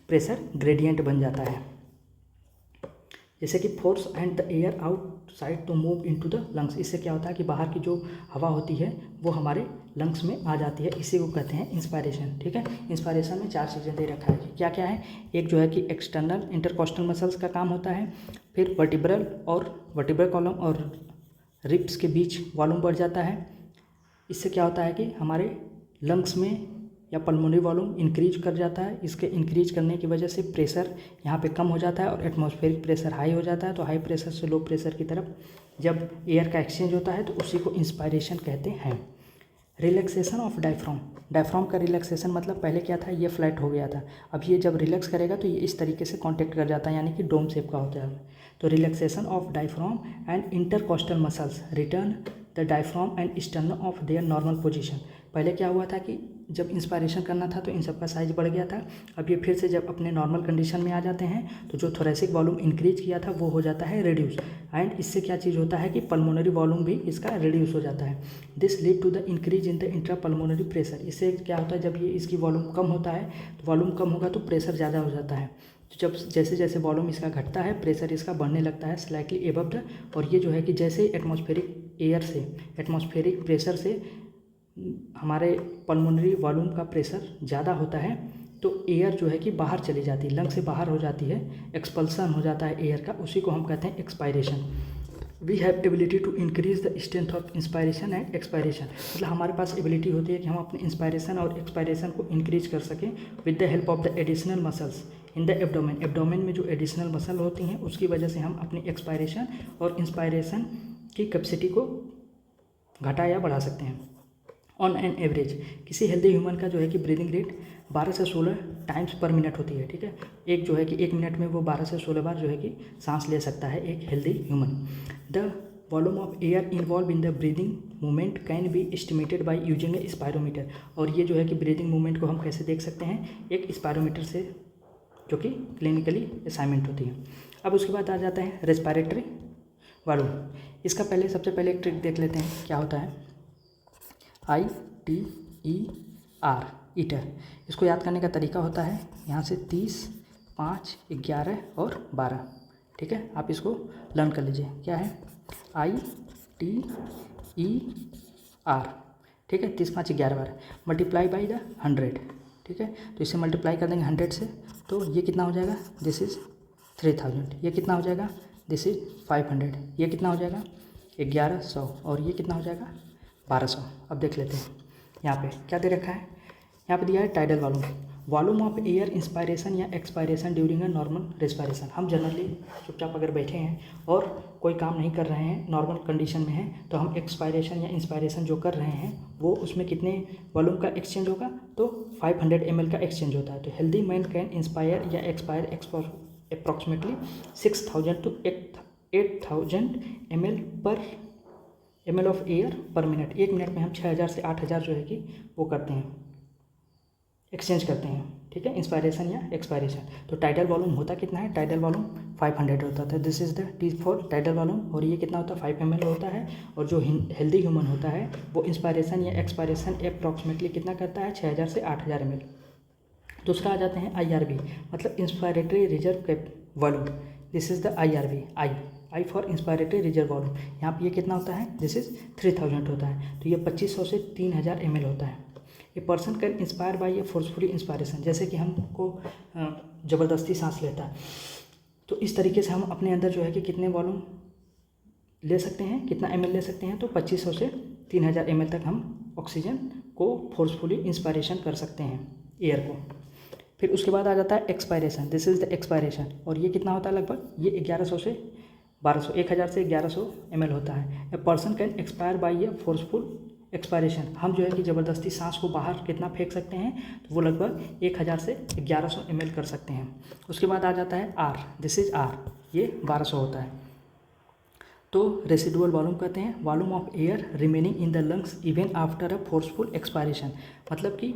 प्रेशर ग्रेडियंट बन जाता है। जैसे कि force and the air outside to move into the lungs, इससे क्या होता है कि बाहर की जो हवा होती है वो हमारे लंग्स में आ जाती है, इसी को कहते हैं इंस्पायरेशन। ठीक है, इंस्पायरेशन में 4 चीज़ें दे रखा है, क्या क्या है। एक जो है कि एक्सटर्नल इंटरकॉस्टल मसल्स का काम होता है, फिर वर्टिब्रल कॉलम और रिब्स के बीच वॉल्यूम बढ़ जाता है। इससे क्या होता है कि हमारे लंग्स में या पल्मोनरी वॉल्यूम इंक्रीज कर जाता है। इसके इंक्रीज करने की वजह से प्रेशर यहाँ पे कम हो जाता है और एटमॉस्फेरिक प्रेशर हाई हो जाता है। तो हाई प्रेशर से लो प्रेशर की तरफ जब एयर का एक्सचेंज होता है तो उसी को इंस्पायरेशन कहते हैं। रिलैक्सेशन ऑफ डायफ्राम का रिलैक्सेशन मतलब पहले क्या था, ये फ्लैट हो गया था, अब ये जब रिलैक्स करेगा तो ये इस तरीके से कॉन्टैक्ट कर जाता है, यानी कि डोम शेप का होता है। तो relaxation of diaphragm and intercostal muscles return the diaphragm and sternum of their normal position. पहले क्या हुआ था कि जब इंस्पायरेशन करना था तो इन सब का साइज बढ़ गया था, अब ये फिर से जब अपने नॉर्मल कंडीशन में आ जाते हैं तो जो थोरेसिक वॉल्यूम इंक्रीज किया था वो हो जाता है रिड्यूस। एंड इससे क्या चीज़ होता है कि पल्मोनरी वॉल्यूम भी इसका रिड्यूस हो जाता है। This lead to the increase in the intra pulmonary pressure. इससे क्या होता है, जब ये इसकी वॉल्यूम कम होता है तो वॉल्यूम कम होगा तो प्रेशर ज़्यादा हो जाता है। तो जब जैसे जैसे वॉल्यूम इसका घटता है प्रेशर इसका बढ़ने लगता है स्लाइटली एबव द, और ये जो है कि जैसे एटमॉस्फेरिक प्रेशर से हमारे पल्मोनरी वॉल्यूम का प्रेशर ज़्यादा होता है तो एयर जो है कि बाहर चली जाती है, लंग से बाहर हो जाती है, एक्सपल्सन हो जाता है एयर का, उसी को हम कहते हैं expiration. We have ability to increase the strength of inspiration and expiration, मतलब हमारे पास एबिलिटी होती है कि हम अपने इंस्पायरेशन और एक्सपायरेशन को इंक्रीज कर सकें with the help of the additional muscles in the abdomen. Abdomen में जो एडिशनल मसल होती हैं उसकी वजह से हम अपनी एक्सपायरेशन और इंस्पायरेशन की कैपेसिटी को घटा या बढ़ा सकते हैं। ऑन एन एवरेज किसी हेल्दी ह्यूमन का जो है कि ब्रीदिंग रेट 12 से 16 टाइम्स पर मिनट होती है। ठीक है, एक जो है कि 1 मिनट में वो 12 से 16 बार जो है कि सांस ले सकता है एक healthy human. The volume of air involve in the breathing movement can be estimated by using A spirometer. और ये जो है कि ब्रीदिंग मूवमेंट को हम कैसे देख सकते हैं, एक स्पायरोमीटर से, जो कि क्लिनिकली असाइनमेंट होती है। अब उसके बाद आ जाता है रेस्पिरेटरी वॉल्यूम। इसका सबसे पहले एक ट्रिक देख लेते हैं, क्या होता है ITER ईटर। इसको याद करने का तरीका होता है यहाँ से 30, 5, 11 और 12। ठीक है, आप इसको लर्न कर लीजिए, क्या है ITER। ठीक है, 30, 5, 11, 12 मल्टीप्लाई बाई द 100। ठीक है, तो इसे मल्टीप्लाई कर देंगे 100 से, तो ये कितना हो जाएगा, दिस इज़ 3000। ये कितना हो जाएगा, दिस इज़ 500। ये कितना हो जाएगा 1100, और ये कितना हो जाएगा 1200। अब देख लेते हैं यहाँ पे क्या दे रखा है, यहाँ पे दिया है tidal volume of air inspiration या expiration during a normal respiration. हम जनरली चुपचाप अगर बैठे हैं और कोई काम नहीं कर रहे हैं, नॉर्मल कंडीशन में हैं, तो हम एक्सपायरेशन या इंस्पायरेशन जो कर रहे हैं वो उसमें कितने वॉल्यूम का एक्सचेंज होगा, तो 500 ml का एक्सचेंज होता है। तो हेल्दी मैन कैन इंस्पायर या expire approximately 6000 to 8000 ml of air पर मिनट। 1 मिनट में हम 6000 से 8000 जो है कि वो करते हैं, एक्सचेंज करते हैं। ठीक है, इंस्पायरेशन या एक्सपायरेशन। तो टाइडल वॉल्यूम होता कितना है, टाइडल वॉल्यूम 500 होता था। This is the T for tidal volume, और ये कितना होता है 5 ml होता है। और जो हेल्दी ह्यूमन होता है वो इंस्पायरेशन या एक्सपायरेशन अप्रॉक्सीमेटली कितना करता है, 6000 से 8000 ml। दूसरा आ जाते हैं IRV, मतलब inspiratory reserve volume. This is the IRV, I for inspiratory reserve volume. यहाँ पे ये कितना होता है, दिस इज़ 3000 होता है। तो ये 2500 से 3000 ml होता है। ए person can inspire by A forcefully inspiration, जैसे कि हमको ज़बरदस्ती सांस लेता है, तो इस तरीके से हम अपने अंदर जो है कि कितने वॉल्यूम ले सकते हैं, कितना ml ले सकते हैं, तो 2500 से 3000 ml तक हम ऑक्सीजन को फोर्सफुली इंस्पायरेशन कर सकते हैं एयर को। फिर उसके बाद आ जाता है expiration, this is the expiration, और ये कितना होता है, लगभग ये 1100 से 1200, 1000 से 1100 ml होता है। ए person can expire by A forceful expiration, हम जो है कि ज़बरदस्ती सांस को बाहर कितना फेंक सकते हैं, तो वो लगभग 1000 से 1100 ml कर सकते हैं। उसके बाद आ जाता है R, दिस इज़ R, ये 1200 होता है। तो रेसिडुअल वॉल्यूम कहते हैं volume of air remaining in the lungs even after a forceful expiration, मतलब कि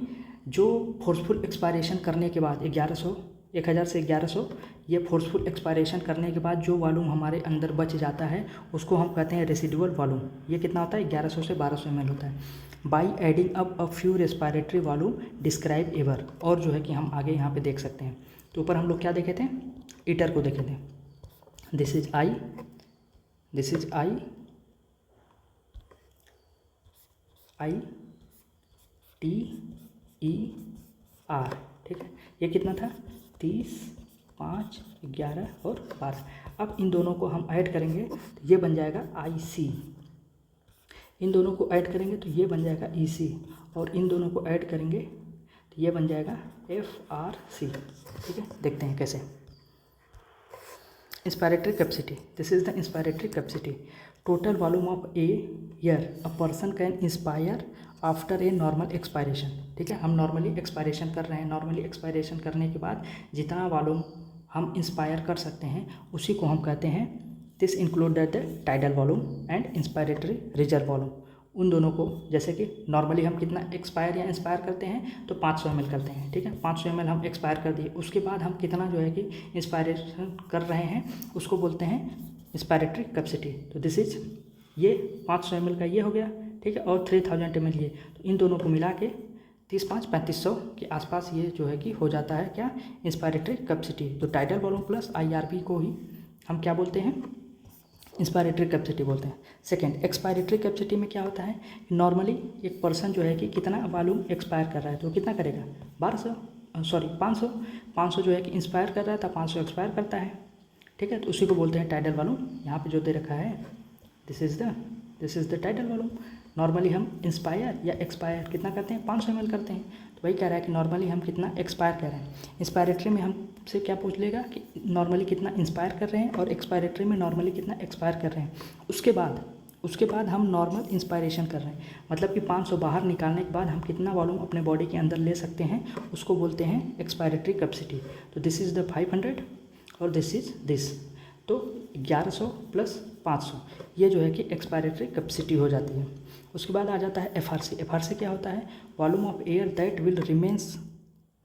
जो फोर्सफुल एक्सपायरेशन करने के बाद 1000 से 1100 ये फोर्सफुल एक्सपायरेशन करने के बाद जो वॉल्यूम हमारे अंदर बच जाता है उसको हम कहते हैं रेसिडुअल वॉल्यूम। ये कितना होता है? 1100 से 1200 ml होता है। By adding up a few respiratory volume describe ever, और जो है कि हम आगे यहाँ पे देख सकते हैं। तो ऊपर हम लोग क्या देखे थे? ईटर को देखे थे। This is I, this is I T E R, ठीक है। ये कितना था? 30, 5, 11 और 12। अब इन दोनों को हम ऐड करेंगे तो ये बन जाएगा IC, इन दोनों को ऐड करेंगे तो ये बन जाएगा EC, और इन दोनों को ऐड करेंगे तो ये बन जाएगा FRC, ठीक है। देखते हैं कैसे। Inspiratory capacity, this is the inspiratory capacity, total volume of air a person can inspire after a normal expiration, ठीक है। हम नॉर्मली एक्सपायरेशन कर रहे हैं, नॉर्मली एक्सपायरेशन करने के बाद जितना वॉल्यूम हम इंस्पायर कर सकते हैं उसी को हम कहते हैं this include the tidal volume and inspiratory reserve volume. उन दोनों को, जैसे कि नॉर्मली हम कितना एक्सपायर या इंस्पायर करते हैं तो 500 ml करते हैं, ठीक है। 500 ml हम एक्सपायर कर दिए, उसके बाद हम कितना जो है कि इंस्पायरेशन कर रहे हैं उसको बोलते हैं इंस्पायरेटरी कैपेसिटी। तो दिस इज ये 500 ml का ये हो गया, ठीक है, और 3000 ml ये, तो इन दोनों को मिला के 30, 5, 3500 के आसपास ये जो है कि हो जाता है क्या? Inspiratory capacity. तो टाइडल वॉल्यूम प्लस IRP को ही हम क्या बोलते हैं? इंस्पायरेटरी कैपेसिटी बोलते हैं। सेकेंड, एक्सपायरेटरी कैपेसिटी में क्या होता है? नॉर्मली एक पर्सन जो है कि कितना वॉल्यूम एक्सपायर कर रहा है तो कितना करेगा? 500 जो है कि इंस्पायर कर रहा था 500 एक्सपायर करता है, ठीक है। तो उसी को बोलते हैं टाइडल वॉल्यूम। यहाँ पे जो दे रखा है this is the tidal volume. Normally हम इंस्पायर या एक्सपायर कितना करते हैं? 500 ml करते हैं। तो वही कह रहा है कि नॉर्मली हम कितना एक्सपायर कर रहे हैं। इंस्पायरेटरी में हमसे क्या पूछ लेगा कि नॉर्मली कितना इंस्पायर कर रहे हैं, और एक्सपायरेटरी में नॉर्मली कितना एक्सपायर कर रहे हैं। उसके बाद हम नॉर्मल इंस्पायरेशन कर रहे हैं, मतलब कि 500 बाहर निकालने के बाद हम कितना वॉल्यूम अपने बॉडी के अंदर ले सकते हैं उसको बोलते हैं एक्सपायरेटरी कैपेसिटी। तो दिस इज़ द 500 और दिस इज़ दिस, तो 1100 प्लस 500 ये जो है कि एक्सपायरेटरी कैपेसिटी हो जाती है। उसके बाद आ जाता है FRC। FRC क्या होता है? Volume of air that will remains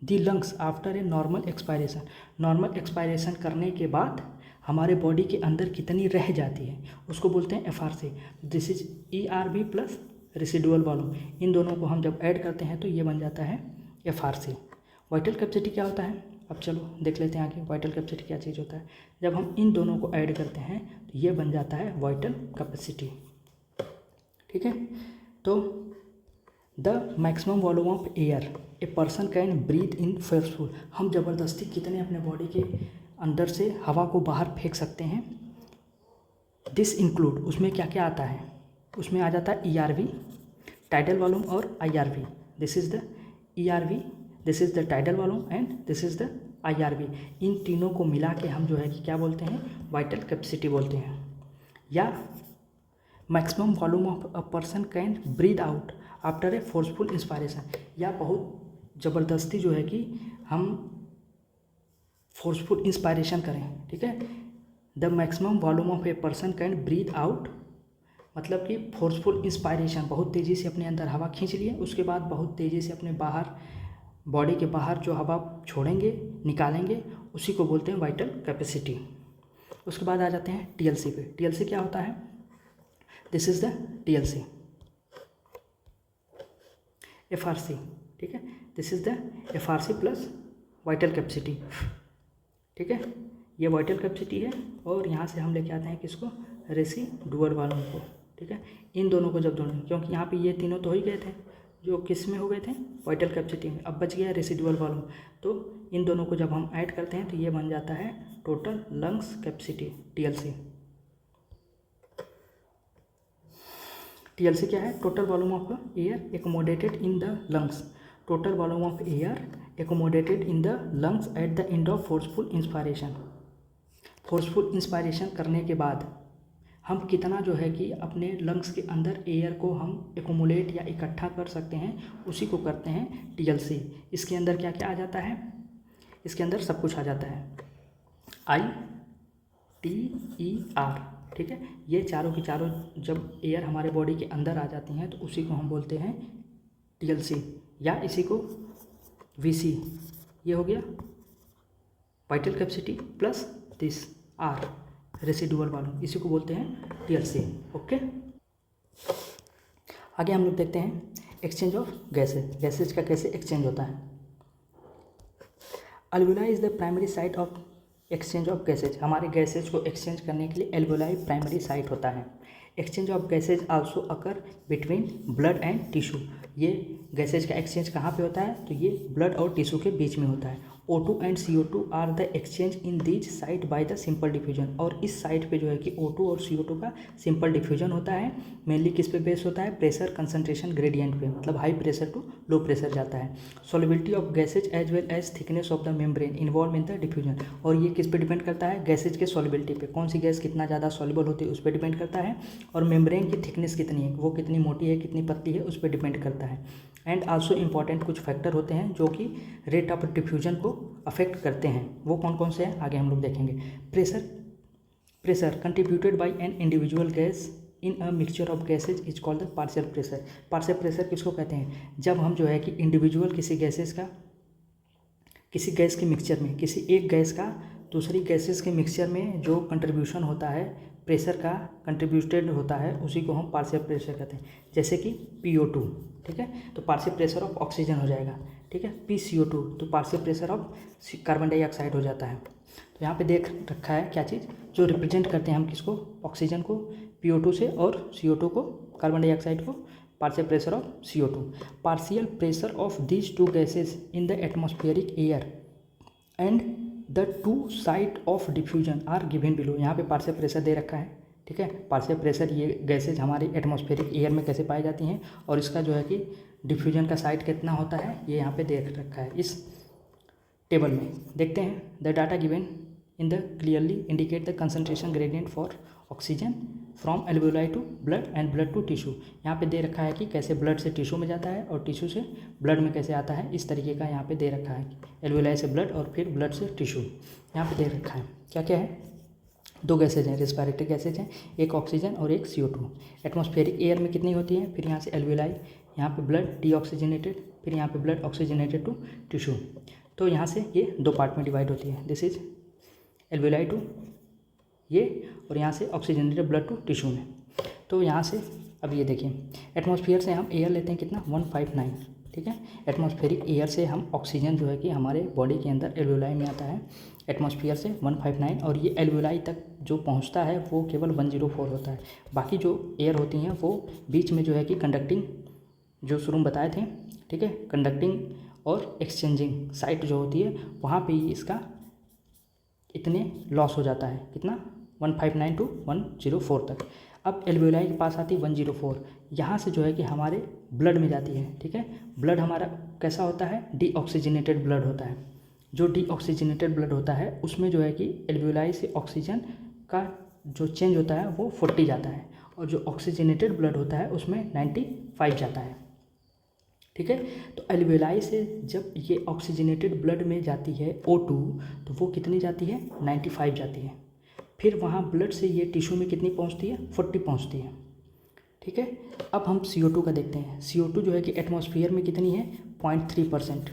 the lungs after a normal expiration. Normal expiration करने के बाद हमारे बॉडी के अंदर कितनी रह जाती है उसको बोलते हैं FRC। This is ERV plus residual volume, इन दोनों को हम जब ऐड करते हैं तो ये बन जाता है FRC। वाइटल कैपेसिटी क्या होता है? अब चलो देख लेते हैं आगे वाइटल कैपेसिटी क्या चीज़ होता है। जब हम इन दोनों को ऐड करते हैं तो ये बन जाता है वाइटल कैपेसिटी, ठीक है। तो the maximum volume of air a person can breathe in forceful, हम ज़बरदस्ती कितने अपने बॉडी के अंदर से हवा को बाहर फेंक सकते हैं। दिस इंक्लूड, उसमें क्या क्या आता है? उसमें आ जाता है ERV, टाइडल वॉल्यूम और IRV। This is the ERV, this is the tidal volume and this is the IRV। इन तीनों को मिला के हम जो है कि क्या बोलते हैं? वाइटल कैपेसिटी बोलते हैं। या maximum volume of a person can breathe out after a forceful inspiration, या बहुत ज़बरदस्ती जो है कि हम फोर्सफुल इंस्पायरेशन करें, ठीक है। The maximum volume of a person can breathe out, मतलब कि फोर्सफुल इंस्पायरेशन, बहुत तेज़ी से अपने अंदर हवा खींच लिए, उसके बाद बहुत तेज़ी से अपने बाहर बॉडी के बाहर जो हवा छोड़ेंगे निकालेंगे, उसी को बोलते हैं वाइटल कैपेसिटी। उसके बाद आ जाते हैं TLC पे। TLC क्या होता है? This is the TLC। FRC, ठीक है, this is the FRC plus vital capacity, ठीक है। ये वाइटल कैपेसिटी है, और यहाँ से हम लेके आते हैं किसको? रेसिडुअल वॉल्यूम को, ठीक है। इन दोनों को जब जोड़ेंगे, क्योंकि यहाँ पे ये तीनों तो ही गए थे जो किस में हो गए थे? वाइटल कैपेसिटी में। अब बच गया रेसिडुअल वॉल्यूम, तो इन दोनों को जब हम ऐड करते हैं तो ये बन जाता है total lungs capacity, TLC। TLC क्या है? Total volume of air accommodated in the lungs, total volume of air accommodated in the lungs at the end of forceful inspiration. Forceful inspiration करने के बाद हम कितना जो है कि अपने लंग्स के अंदर एयर को हम एकोमुलेट या इकट्ठा कर सकते हैं, उसी को करते हैं TLC। इसके अंदर क्या क्या आ जाता है? इसके अंदर सब कुछ आ जाता है। TER, ठीक है। ये चारों की चारों जब एयर हमारे बॉडी के अंदर आ जाती हैं तो उसी को हम बोलते हैं TLC, या इसी को VC, ये हो गया vital capacity plus this R residual volume, इसी को बोलते हैं TLC। ओके, आगे हम लोग देखते हैं एक्सचेंज ऑफ गैसेज। गैसेज का कैसे एक्सचेंज होता है। Alveoli is the primary site of exchange of gases. हमारे गैसेज को एक्सचेंज करने के लिए एल्वुलाई प्राइमरी साइट होता है। Exchange of gases also occur between blood and tissue. ये गैसेज का एक्सचेंज कहाँ पे होता है, तो ये ब्लड और टिश्यू के बीच में होता है। O2 and CO2 are the exchange in these site by the simple diffusion. और इस साइट पे जो है कि O2 और CO2 का सिंपल डिफ्यूजन होता है। मेनली किस पे बेस होता है, प्रेशर कंसंट्रेशन ग्रेडियंट पे, मतलब high pressure to low pressure जाता है। Solubility of gases as well as thickness of the membrane involve in the diffusion. और ये किस पे डिपेंड करता है, गैसेज के सॉल्युबिलिटी पे, कौन सी गैस कितना ज़्यादा सॉल्युबल होती है उस पर डिपेंड करता है। और मेम्ब्रेन की थिकनेस कितनी है, वो कितनी मोटी है कितनी पतली है, उस पर डिपेंड करता है। एंड आल्सो इंपॉर्टेंट कुछ फैक्टर होते हैं जो कि रेट ऑफ डिफ्यूजन को अफेक्ट करते हैं। वो कौन कौन से हैं आगे हम लोग देखेंगे। Pressure contributed bye an individual gas in a mixture of gases is called the partial pressure. Partial pressure किसको कहते हैं, जब हम जो है कि इंडिविजुअल किसी गैसेज का, किसी गैस के मिक्सचर में, किसी एक गैस का दूसरी गैसेज के मिक्सचर में जो कंट्रीब्यूशन होता है, प्रेशर का कंट्रीब्यूटेड होता है, उसी को हम पार्शियल प्रेशर कहते हैं। जैसे कि PO2, ठीक है, तो पार्शियल प्रेशर ऑफ ऑक्सीजन हो जाएगा, ठीक है। PCO2 तो partial pressure of carbon dioxide हो जाता है। तो यहाँ पे देख रखा है क्या चीज़, जो रिप्रेजेंट करते हैं हम किसको, ऑक्सीजन को PO2 से, और CO2 को, कार्बन डाइऑक्साइड को, partial pressure of CO2। Partial pressure of these two gases in the atmospheric air and the two site of diffusion are given below. यहाँ पे पार्शियल प्रेशर दे रखा है, ठीक है। पार्शियल प्रेशर, ये गैसेज हमारे एटमॉस्फेरिक एयर में कैसे पाई जाती हैं और इसका जो है कि डिफ्यूजन का साइट कितना होता है, ये यहाँ पे देख रखा है इस टेबल में। देखते हैं, the data given in the clearly indicate the concentration gradient for oxygen from alveoli to blood and blood to tissue. यहाँ पे दे रखा है कि कैसे ब्लड से टिश्यू में जाता है और टिश्यू से ब्लड में कैसे आता है, इस तरीके का यहाँ पे दे रखा है। एल्वुलाई से ब्लड और फिर ब्लड से टिश्यू यहाँ पे दे रखा है। क्या क्या है, दो गैसेज हैं, रेस्पिरेटरी गैसेज हैं, एक ऑक्सीजन और एक CO2। एटमॉस्फेरिक एयर में कितनी होती है, फिर यहाँ से एल्वुलाई, यहाँ पे ब्लड डीऑक्सीजनेटेड, फिर यहाँ पे ब्लड ऑक्सीजनेटेड टू टिश्यू। तो यहाँ से ये दो पार्ट में डिवाइड होती है, दिस इज एल्वुलाई टू ये, और यहाँ से ऑक्सीजनेटेड ब्लड टू टिश्यू में। तो यहाँ से अब ये देखिए, एटमॉस्फेयर से हम एयर लेते हैं कितना, 159, ठीक है। एटमॉस्फेरिक एयर से हम ऑक्सीजन जो है कि हमारे बॉडी के अंदर एल्वुलाई में आता है, एटमॉस्फेयर से 159, और ये एल्वुलाई तक जो पहुंचता है वो केवल 104 होता है। बाकी जो एयर होती हैं वो बीच में जो है कि कंडक्टिंग, जो शुरू में बताए थे, ठीक है, कंडक्टिंग और एक्सचेंजिंग साइट जो होती है वहाँ पे ही इसका इतने लॉस हो जाता है, कितना 159 टू 104 तक। अब एल्वुलाई के पास आती है 104, यहाँ से जो है कि हमारे ब्लड में जाती है, ठीक है। ब्लड हमारा कैसा होता है, डीऑक्सीजनेटेड ब्लड होता है। जो डीऑक्सीजनेटेड ब्लड होता है उसमें जो है कि एल्वुलाई से ऑक्सीजन का जो चेंज होता है वो 40 जाता है, और जो ऑक्सीजनेटेड ब्लड होता है उसमें 95 जाता है, ठीक है। तो एल्वुलाई से जब ये ऑक्सीजनेटेड ब्लड में जाती है O2, तो वो कितनी जाती है, 95 जाती है। फिर वहाँ ब्लड से ये टिश्यू में कितनी पहुँचती है, 40 पहुँचती है, ठीक है। अब हम CO2 का देखते हैं। CO2 जो है कि एटमॉस्फेयर में कितनी है, 0.3%,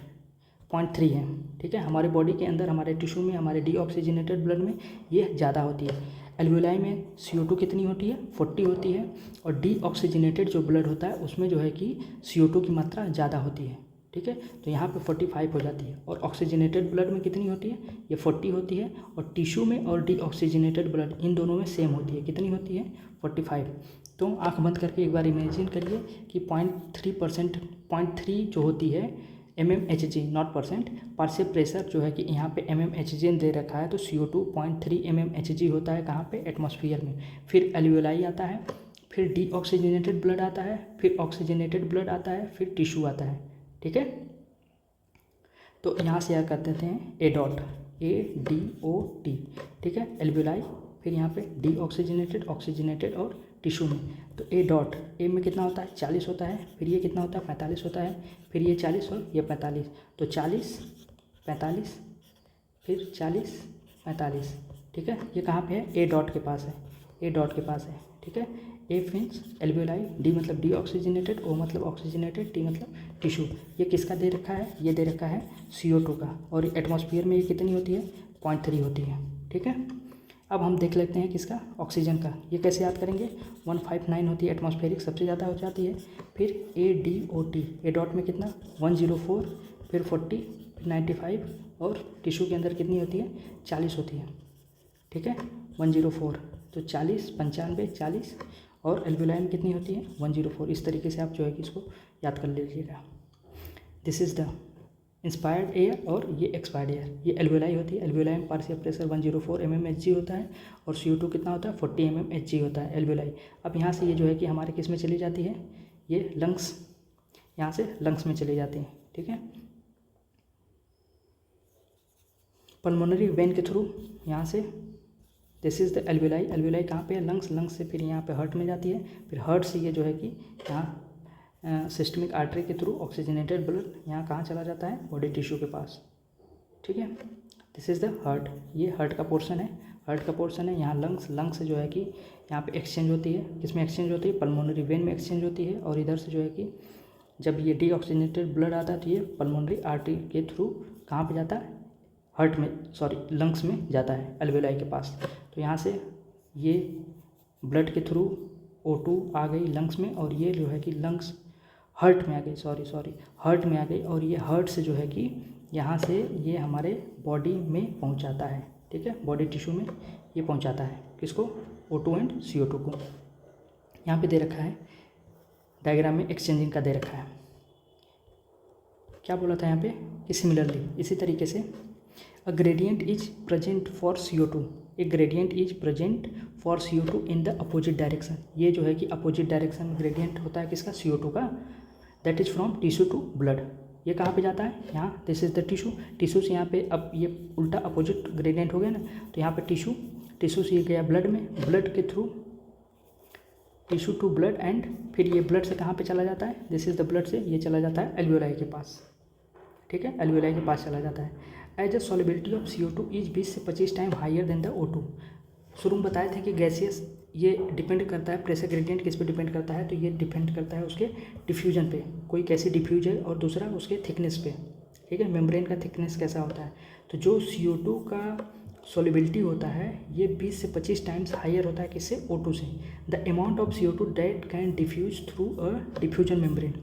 0.3 है, ठीक है। हमारे बॉडी के अंदर, हमारे टिश्यू में, हमारे डीऑक्सीजनेटेड ब्लड में ये ज़्यादा होती है। एल्वुलाई में CO2 कितनी होती है, 40 होती है, और डीऑक्सीजनेटेड जो ब्लड होता है उसमें जो है कि CO2 की मात्रा ज़्यादा होती है, ठीक है। तो यहाँ पे 45 हो जाती है। और ऑक्सीजनेटेड ब्लड में कितनी होती है, ये 40 होती है, और टिश्यू में और डीऑक्सीजनेटेड ब्लड इन दोनों में सेम होती है, कितनी होती है, 45। तो आँख बंद करके एक बार इमेजिन करिए कि 0.3%, 0.3 जो होती है mmHg, not percent, partial pressure जो है कि यहाँ पे mmHg दे रखा है, तो CO2 0.3 mmHg होता है कहाँ पे, एटमॉस्फेयर में। फिर एल्वुलाई आता है, फिर डीऑक्सीजनेटेड ब्लड आता है, फिर ऑक्सीजनेटेड ब्लड आता है, फिर टिश्यू आता है, ठीक है। तो यहाँ से याद कर देते हैं ADOT, ADOT, ठीक है, एल्वुलाई, फिर यहाँ पे डीऑक्सीजनेटेड, ऑक्सीजनेटेड और टिश्यू में। तो ADOT, ए में कितना होता है, 40 होता है, फिर ये कितना होता है, 45 होता है, फिर ये 40 और ये 45, तो 40, 45, फिर 40, 45, ठीक है। ये कहाँ पे है, ए डॉट के पास है, ए डॉट के पास है, ठीक है। ए मीन्स एल्वियोलाई, डी मतलब डी ऑक्सीजनेटेड, ओ मतलब ऑक्सीजनेटेड, टी मतलब टिश्यू। ये किसका दे रखा है, ये दे रखा है CO2 का, और एटमॉस्फेयर में ये कितनी होती है, 0.3 होती है, ठीक है। अब हम देख लेते हैं किसका, ऑक्सीजन का। ये कैसे याद करेंगे, 159 होती है एटमॉस्फेरिक, सबसे ज़्यादा हो जाती है। फिर ADOT, ए डॉट में कितना 104, फिर 40, फिर 95, और टिश्यू के अंदर कितनी होती है, 40 होती है, ठीक है। 104 तो 40, 95, 40, और एल्वियोलाई में कितनी होती है, 104। इस तरीके से आप जो है कि इसको याद कर लीजिएगा। This is the inspired air और ये एक्सपायर्ड एयर। ये एल्वियोलाई होती है, एल्वियोलाई में पार्शियल प्रेशर 104 mmHg होता है, और CO2 कितना होता है, 40 mmHg होता है एल्वियोलाई। अब यहाँ से ये जो है कि हमारे किस में चली जाती है, ये लंग्स, यहाँ से लंग्स में चली जाती है, ठीक है। पल्मोनरी वेन के थ्रू यहाँ से, this is the alveoli. Alveoli कहाँ पे है, लंग्स, लंग्स से फिर यहाँ पे हार्ट में जाती है, फिर हार्ट से ये जो है कि यहाँ सिस्टमिक आर्टरी के थ्रू ऑक्सीजनेटेड ब्लड यहाँ कहाँ चला जाता है, बॉडी टिश्यू के पास, ठीक है। दिस इज़ द हार्ट, ये हार्ट का पोर्शन है, हार्ट का पोर्शन है। यहाँ लंग्स, लंग्स से जो है कि यहाँ पे एक्सचेंज होती है, किसमें एक्सचेंज होती है, पल्मोनरी वेन में एक्सचेंज होती है। और इधर से जो है कि जब ये डीऑक्सीजनेटेड ब्लड आता है तो ये पल्मोनरी आर्टरी के थ्रू कहाँ पे जाता है, हार्ट में, सॉरी लंग्स में जाता है एल्वियोलाई के पास। तो यहाँ से ये ब्लड के थ्रू O2 आ गई लंग्स में, और ये जो है कि लंग्स हार्ट में आ गई, सॉरी हार्ट में आ गई, और ये हार्ट से जो है कि यहाँ से ये हमारे बॉडी में पहुँचाता है, ठीक है। बॉडी टिश्यू में ये पहुँचाता है, किसको, O2 एंड CO2 को। यहाँ पे दे रखा है डायग्राम में, एक्सचेंजिंग का दे रखा है। क्या बोला था यहाँ पे कि सिमिलरली, इसी तरीके से अ gradient is present for CO2, A gradient is present for CO2 in the opposite direction. ये जो है कि अपोजिट डायरेक्शन में ग्रेडियंट होता है किसका, CO2 का, that is from tissue to blood. ये कहाँ पे जाता है, यहाँ, this is the tissue, tissue से यहाँ पे, अब ये उल्टा अपोजिट ग्रेडियंट हो गया ना, तो यहाँ पे टिश्यू, टिश्यू से ये गया ब्लड में, ब्लड के through tissue to blood, and फिर ये ब्लड से कहाँ पे चला जाता है, दिस इज द ब्लड से ये चला जाता है एल्वियोलाई के पास, ठीक है, एल्वियोलाई के पास चला जाता है। As a solubility of CO2 is 20 से 25 time higher than the O2। शुरू में बताए थे कि गैसियस, ये डिपेंड करता है, प्रेशर ग्रेडियंट किस पे डिपेंड करता है, तो ये डिपेंड करता है उसके डिफ्यूजन पे, कोई कैसी डिफ्यूज है, और दूसरा उसके थिकनेस पे, ठीक है, मेम्ब्रेन का थिकनेस कैसा होता है। तो जो CO2 का सॉलिबिलिटी होता है ये 20 से 25 टाइम्स हायर होता है किससे, O2 से। The amount of CO2 that can diffuse through a diffusion membrane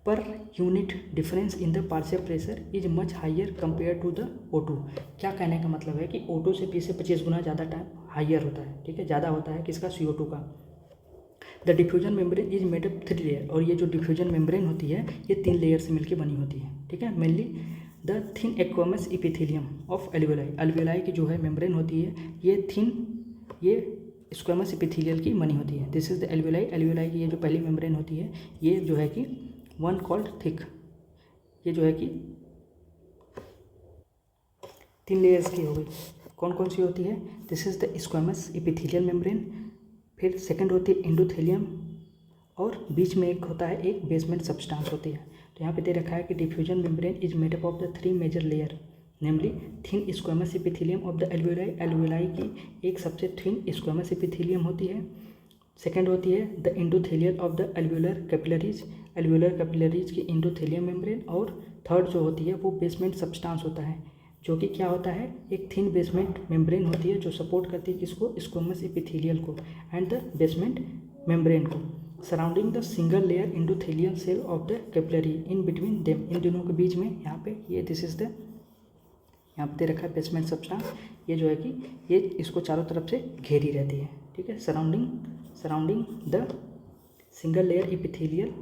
per unit difference in the partial pressure is much higher compare to the O2। क्या कहने का मतलब है कि O2 से 20 से 25 गुना ज़्यादा टाइम हायर होता है, ठीक है, ज़्यादा होता है किसका, CO2 का। The diffusion membrane is made up 3 layer, और ये जो डिफ्यूजन मेम्ब्रेन होती है ये 3 लेयर से मिलकर बनी होती है, ठीक है। Mainly the thin squamous epithelium of alveoli, alveoli की जो है मेम्ब्रेन होती है ये थिन, ये स्क्वेमस इपिथेलियल की बनी होती है। This is the alveoli, alveoli की ये जो पहली मेम्ब्रेन होती है ये जो है कि वन कॉल्ड थिक, ये जो है कि 3 लेयर्स की हो गई। कौन कौन सी होती है, this is the squamous epithelial membrane, फिर सेकंड होती है एंडोथेलियम, और बीच में एक होता है एक बेसमेंट सब्सटेंस होती है। तो यहाँ पे दे रखा है कि diffusion membrane is made up of the 3 major layer, namely thin squamous epithelium of the alveoli, alveoli की एक सबसे थिन स्क्वेमस एपिथेलियम होती है। सेकंड होती है the endothelial of the alveolar capillaries, alveolar capillaries की एंडोथेलियम मेम्ब्रेन। और third जो होती है वो बेसमेंट सब्सटेंस होता है, जो कि क्या होता है, एक थिन बेसमेंट मेम्ब्रेन होती है जो सपोर्ट करती है किसको, स्क्वेमस एपिथेलियल को, एंड द बेसमेंट मेम्ब्रेन को, surrounding the single layer endothelial cell of the capillary in between them, इन दोनों के बीच में यहाँ पे ये दिस इज द, यहाँ पे दे रखा है बेसमेंट सब्सटेंस, ये जो है कि ये इसको चारों तरफ से घेरी रहती है, ठीक है, surrounding the single layer epithelial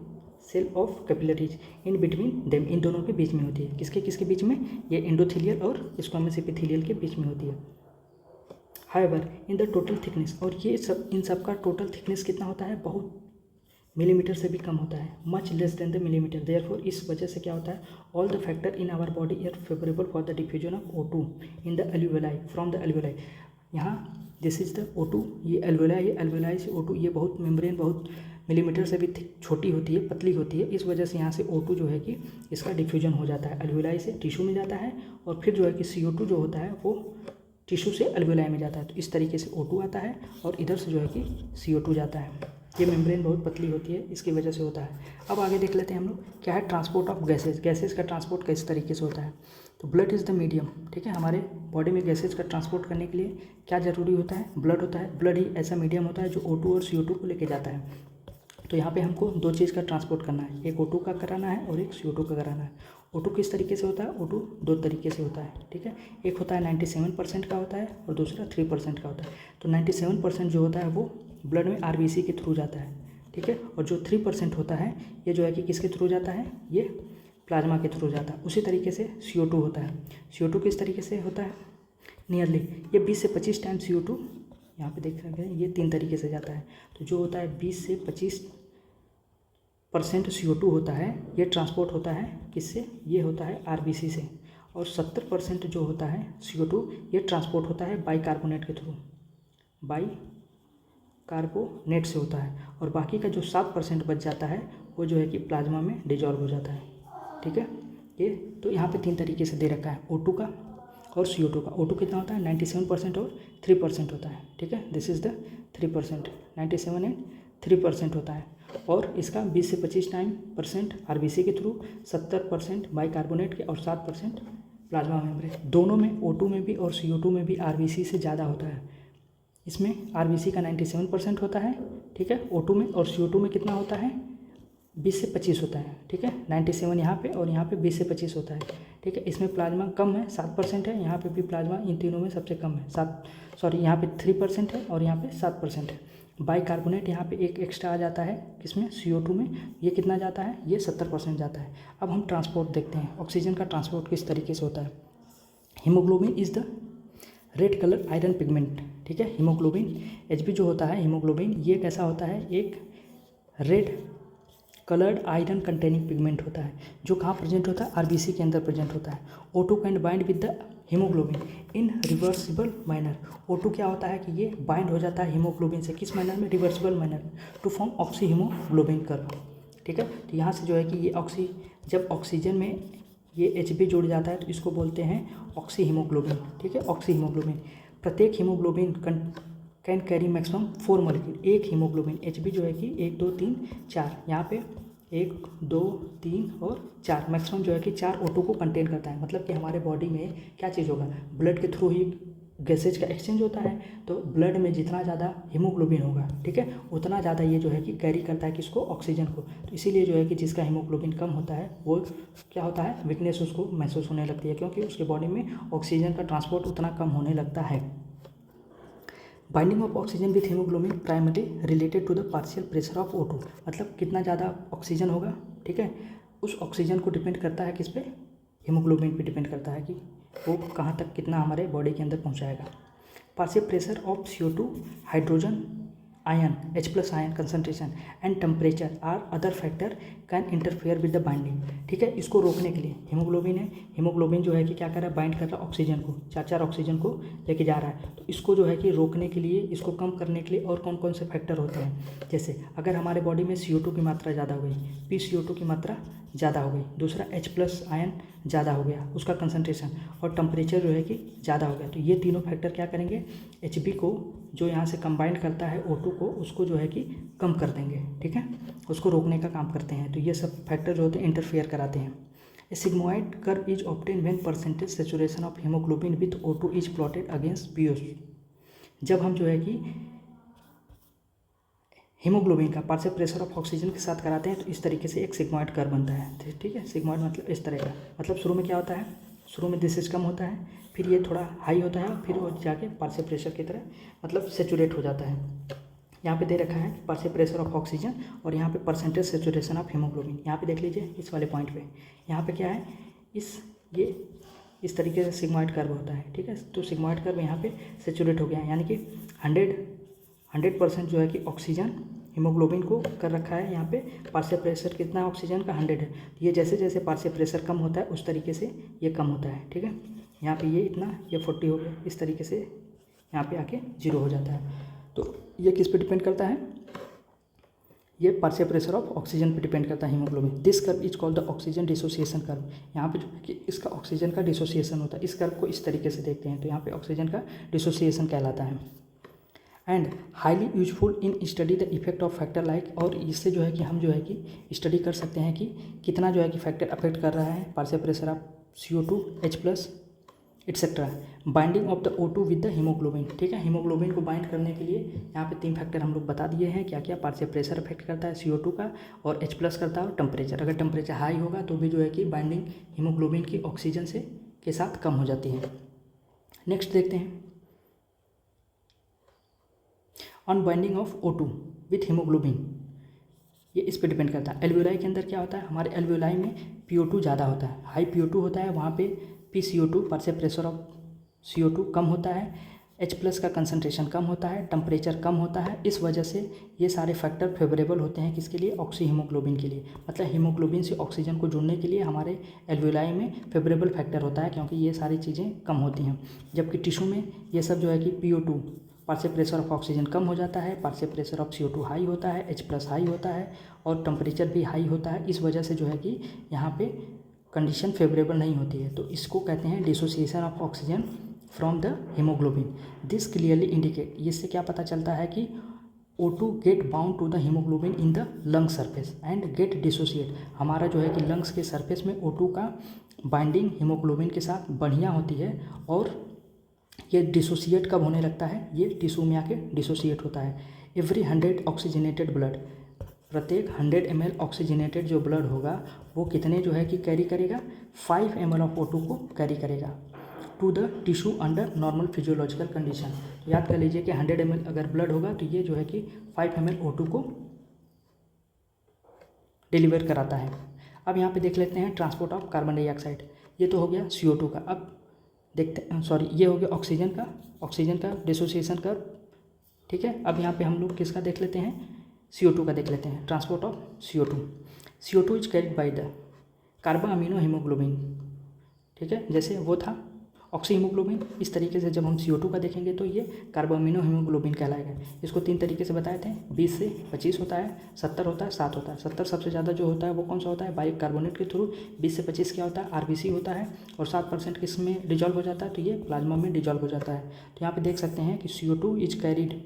cell of capillaries in between them, इन दोनों के बीच में होती है, किसके किसके बीच में, ये एंडोथेलियल और स्क्वेमस एपिथेलियल के बीच में होती है। However in the total thickness, और ये सब, इन सब का टोटल थिकनेस कितना होता है, बहुत मिलीमीटर से भी कम होता है, much less than the millimetre. Therefore इस वजह से क्या होता है, all the factor in our body are favourable for the diffusion of O2 in the alveoli from the alveoli. यहाँ दिस इज द O2, ये एल्वियोलाई है, एल्वियोलाई से O2, ये बहुत मेम्ब्रेन बहुत मिलीमीटर से भी छोटी होती है, पतली होती है, इस वजह से यहाँ से O2 जो है कि इसका डिफ्यूजन हो जाता है, एल्वियोलाई से टिश्यू में जाता है, और फिर जो है कि CO2 जो होता है वो टिश्यू से अल्वेओलाई में जाता है। तो इस तरीके से O2 आता है और इधर से जो है कि CO2 जाता है। ये मेम्ब्रेन बहुत पतली होती है, इसकी वजह से होता है। अब आगे देख लेते हैं हम लोग क्या है ट्रांसपोर्ट ऑफ गैसेज। गैसेज का ट्रांसपोर्ट किस तरीके से होता है। तो ब्लड इज़ द मीडियम, ठीक है। हमारे बॉडी में गैसेज का ट्रांसपोर्ट करने के लिए क्या ज़रूरी होता है, ब्लड होता है। ब्लड ही ऐसा मीडियम होता है जो O2 और CO2 को लेके जाता है। तो यहाँ पे हमको दो चीज़ का ट्रांसपोर्ट करना है, एक O2 का कराना है और एक CO2 का कराना है। O2 किस तरीके से होता है, O2 दो तरीके से होता है, ठीक है। एक होता है 97% का होता है और दूसरा 3% का होता है। तो 97% जो होता है वो ब्लड में RBC के थ्रू जाता है, ठीक है। और जो 3% होता है ये जो है कि किसके थ्रू जाता है, ये प्लाज्मा के थ्रू जाता है। उसी तरीके से CO2 होता है। CO2 किस तरीके से होता है, नियरली ये 20 से 25 टाइम CO2 यहाँ पे देख रहे हैं, ये 3 तरीके से जाता है। तो जो होता है 20 से 25% CO2 होता है, ये ट्रांसपोर्ट होता है किससे, ये होता है RBC से। और 70% जो होता है CO2 ये ट्रांसपोर्ट होता है बाइकार्बोनेट के थ्रू, बाइकार्बोनेट से होता है। और बाकी का जो 7% बच जाता है वो जो है कि प्लाज्मा में डिजॉल्व हो जाता है, ठीक है। ये तो यहाँ पे 3 तरीके से दे रखा है, O2 का और CO2 का। O2 कितना होता है 97% और 3% होता है, ठीक है। दिस इज़ द 3%, 97 एंड 3% होता है। और इसका 20 से 25 टाइम % RBC के थ्रू, 70% बाइकार्बोनेट के और 7% प्लाज्मा मेम्ब्रेन। दोनों में O2 में भी और CO2 में भी RBC से ज़्यादा होता है। इसमें RBC का 97% होता है, ठीक है। O2 में और CO2 में कितना होता है 20 से 25 होता है, ठीक है। 97 यहाँ पे और यहाँ पे 20 से 25 होता है, ठीक है। इसमें प्लाज्मा कम है, 7% है। यहाँ पे भी प्लाज्मा इन तीनों में सबसे कम है, यहाँ पे 3% है और यहाँ पे 7% है। बाइकार्बोनेट यहाँ पे एक एक्स्ट्रा आ जाता है, किसमें CO2 में। ये कितना जाता है, ये 70% जाता है। अब हम ट्रांसपोर्ट देखते हैं, ऑक्सीजन का ट्रांसपोर्ट किस तरीके से होता है। Haemoglobin is the red colour iron pigment, ठीक है। हीमोग्लोबिन HB जो होता है, हीमोग्लोबिन ये कैसा होता है, एक red coloured iron containing pigment होता है, जो कहाँ प्रेजेंट होता है, RBC के अंदर प्रेजेंट होता है। O2 can bind with the haemoglobin in reversible manner. O2 क्या होता है कि ये बाइंड हो जाता है हीमोग्लोबिन से, किस मैनर में, रिवर्सिबल मैनर में, to form oxyhaemoglobin curve, ठीक है। तो यहाँ से जो है कि ये जब ऑक्सीजन में ये HB जुड़ जाता है तो इसको बोलते हैं ऑक्सी हीमोग्लोबिन, ठीक है। ऑक्सी हीमोग्लोबिन प्रत्येक haemoglobin can carry maximum 4 molecule. एक हीमोग्लोबिन HB जो है कि 1 2 3 4, यहाँ पे 1 2 3 और 4, मैक्सिमम जो है कि 4 O2 को कंटेन करता है। मतलब कि हमारे बॉडी में क्या चीज़ होगा, ब्लड के थ्रू ही गैसेज का एक्सचेंज होता है। तो ब्लड में जितना ज़्यादा हीमोग्लोबिन होगा, ठीक है, उतना ज़्यादा ये जो है कि कैरी करता है किसको, ऑक्सीजन को। तो इसीलिए जो है कि जिसका हीमोग्लोबिन कम होता है वो क्या होता है, वीकनेस उसको महसूस होने लगती है, क्योंकि उसके बॉडी में ऑक्सीजन का ट्रांसपोर्ट उतना कम होने लगता है। Binding of oxygen with haemoglobin primary related to the partial pressure of O2। मतलब कितना ज़्यादा ऑक्सीजन होगा, ठीक है, उस ऑक्सीजन को डिपेंड करता है किस पे, हीमोग्लोबिन पे डिपेंड करता है कि वो कहाँ तक कितना हमारे बॉडी के अंदर पहुँचाएगा। Partial pressure of CO2, hydrogen ion H+ ion concentration and temperature are other factor can interfere with the binding, ठीक है। इसको रोकने के लिए हीमोग्लोबिन है, हीमोग्लोबिन जो है कि क्या कर रहा है, बाइंड कर रहा है ऑक्सीजन को, 4 ऑक्सीजन को लेके जा रहा है। तो इसको जो है कि रोकने के लिए, इसको कम करने के लिए और कौन कौन से फैक्टर होते हैं, जैसे अगर हमारे बॉडी में CO2 की मात्रा ज़्यादा हो गई, PCO2 की मात्रा ज़्यादा हो गई, दूसरा H+ आयन ज़्यादा हो गया उसका कंसनट्रेशन, और टेम्परेचर जो है कि ज़्यादा हो गया, तो ये तीनों फैक्टर क्या करेंगे, HB को जो यहाँ से कंबाइंड करता है O2 को, उसको जो है कि कम कर देंगे, ठीक है, उसको रोकने का काम करते हैं। तो ये सब फैक्टर जो होते हैं इंटरफेयर कराते हैं। A sigmoid curve is obtain when percentage saturation of haemoglobin with O2 is plotted against PO। जब हम जो है कि हीमोग्लोबिन का पार्शियल प्रेशर ऑफ ऑक्सीजन के साथ कराते हैं तो इस तरीके से एक सिग्मोइड कर्व बनता है, ठीक है। सिग्मोइड मतलब इस तरह का, मतलब शुरू में क्या होता है, शुरू में दिस कम होता है, फिर ये थोड़ा हाई होता है, फिर वो जाके पार्शियल प्रेशर की तरह मतलब सेचुरेट हो जाता है। यहाँ पे दे रखा है पार्शियल प्रेशर ऑफ ऑक्सीजन और यहाँ पे परसेंटेज सेचुरेशन ऑफ हीमोग्लोबिन। यहाँ पे देख लीजिए इस वाले पॉइंट पे, यहाँ पे क्या है, इस तरीके से सिग्मोइड कर्व होता है, ठीक है। तो सिग्मोइड कर्व यहाँ पे सेचुरेट हो गया है, यानी कि 100% जो है कि ऑक्सीजन हीमोग्लोबिन को कर रखा है। यहाँ पे पार्शियल प्रेशर कितना है, ऑक्सीजन का 100 है। ये जैसे जैसे पार्शियल प्रेशर कम होता है उस तरीके से ये कम होता है, ठीक है। यहाँ पे ये इतना, ये 40 हो गया, इस तरीके से यहाँ पे आके 0 हो जाता है। तो ये किस पे डिपेंड करता है, ये पार्शियल प्रेशर ऑफ ऑक्सीजन पे डिपेंड करता है haemoglobin. This curve is called the oxygen dissociation curve. यहाँ पे जो है कि इसका ऑक्सीजन का डिसोसिएशन होता है। इस कर्व को इस तरीके से देखते हैं तो यहाँ पे ऑक्सीजन का डिसोसिएशन कहलाता है। And highly useful in study the effect of factor like, और इससे जो है कि हम जो है कि स्टडी कर सकते हैं कि कितना जो है कि फैक्टर अफेक्ट कर रहा है partial pressure of CO2, H+ etcetera. Binding of the O2 with the haemoglobin, ठीक है। हीमोग्लोबिन को बाइंड करने के लिए यहाँ पे 3 फैक्टर हम लोग बता दिए हैं। क्या क्या? पार्शियल प्रेशर अफेक्ट करता है CO2 का, और H+ करता है, और टेम्परेचर। अगर टेम्परेचर हाई होगा तो भी जो है कि बाइंडिंग हीमोग्लोबिन की ऑक्सीजन से के साथ कम हो जाती है। नेक्स्ट देखते हैं on binding of O2 with haemoglobin. ये इस पर डिपेंड करता है। एल्वियोलाई के अंदर क्या होता है? हमारे एल्वियोलाई में PO2 ज़्यादा होता है, हाई PO2 होता है। वहाँ पे PCO2 partial pressure of CO2 कम होता है, H+ का कंसनट्रेशन कम होता है, टेम्परेचर कम होता है। इस वजह से ये सारे फैक्टर फेवरेबल होते हैं किसके लिए? ऑक्सी हीमोग्लोबिन के लिए। मतलब हीमोग्लोबिन से ऑक्सीजन को जोड़ने के लिए हमारे एल्वियोलाई में फेवरेबल फैक्टर होता है, क्योंकि ये सारी चीज़ें कम होती हैं। जबकि टिश्यू में ये सब जो है कि PO2 partial pressure of oxygen कम हो जाता है, partial pressure of CO2 high होता है, H+ हाई होता है, और टेम्परेचर भी हाई होता है। इस वजह से जो है कि यहाँ पे कंडीशन फेवरेबल नहीं होती है। तो इसको कहते हैं dissociation of oxygen from the haemoglobin. This clearly indicate, इससे क्या पता चलता है कि O2 get bound to the haemoglobin in the lung surface and get dissociate. हमारा जो है कि लंग्स के सरफेस में O2 का बाइंडिंग हीमोग्लोबिन के साथ बढ़िया होती है, और ये डिसोसिएट कब होने लगता है? ये टिश्यू में आके डिसोसिएट होता है। एवरी 100 ऑक्सीजनेटेड ब्लड, प्रत्येक 100 ml ऑक्सीजनेटेड जो ब्लड होगा वो कितने जो है कि कैरी करेगा? 5 ml ऑफ O2 को कैरी करेगा to the tissue under normal physiological condition. याद कर लीजिए कि 100 ml अगर ब्लड होगा तो ये जो है कि 5 ml O2 को डिलीवर कराता है। अब यहाँ पे देख लेते हैं ट्रांसपोर्ट ऑफ कार्बन डाइऑक्साइड। ये तो हो गया CO2 का। अब देखते हैं, सॉरी, ये हो गया ऑक्सीजन का डिसोसिएशन कर्व, ठीक है। अब यहाँ पे हम लोग किसका देख लेते हैं? CO2 का देख लेते हैं। Transport of CO2 is carried by the कार्बो amino haemoglobin, ठीक है। जैसे वो था ऑक्सी हीमोग्लोबिन, इस तरीके से जब हम CO2 का देखेंगे तो ये कार्बो अमीनो हीमोग्लोबिन कहलाएगा। इसको 3 तरीके से बताए थे, 20 से 25 होता है, 70 होता है, 7 होता है। 70 सबसे ज़्यादा जो होता है वो कौन सा होता है? बाइकार्बोनेट के थ्रू। 20 से 25 क्या होता है? RBC होता है, और 7% किस में डिजॉल्व हो जाता है? तो ये प्लाज्मा में डिजॉल्व हो जाता है। तो यहाँ पे देख सकते हैं कि CO2 is carried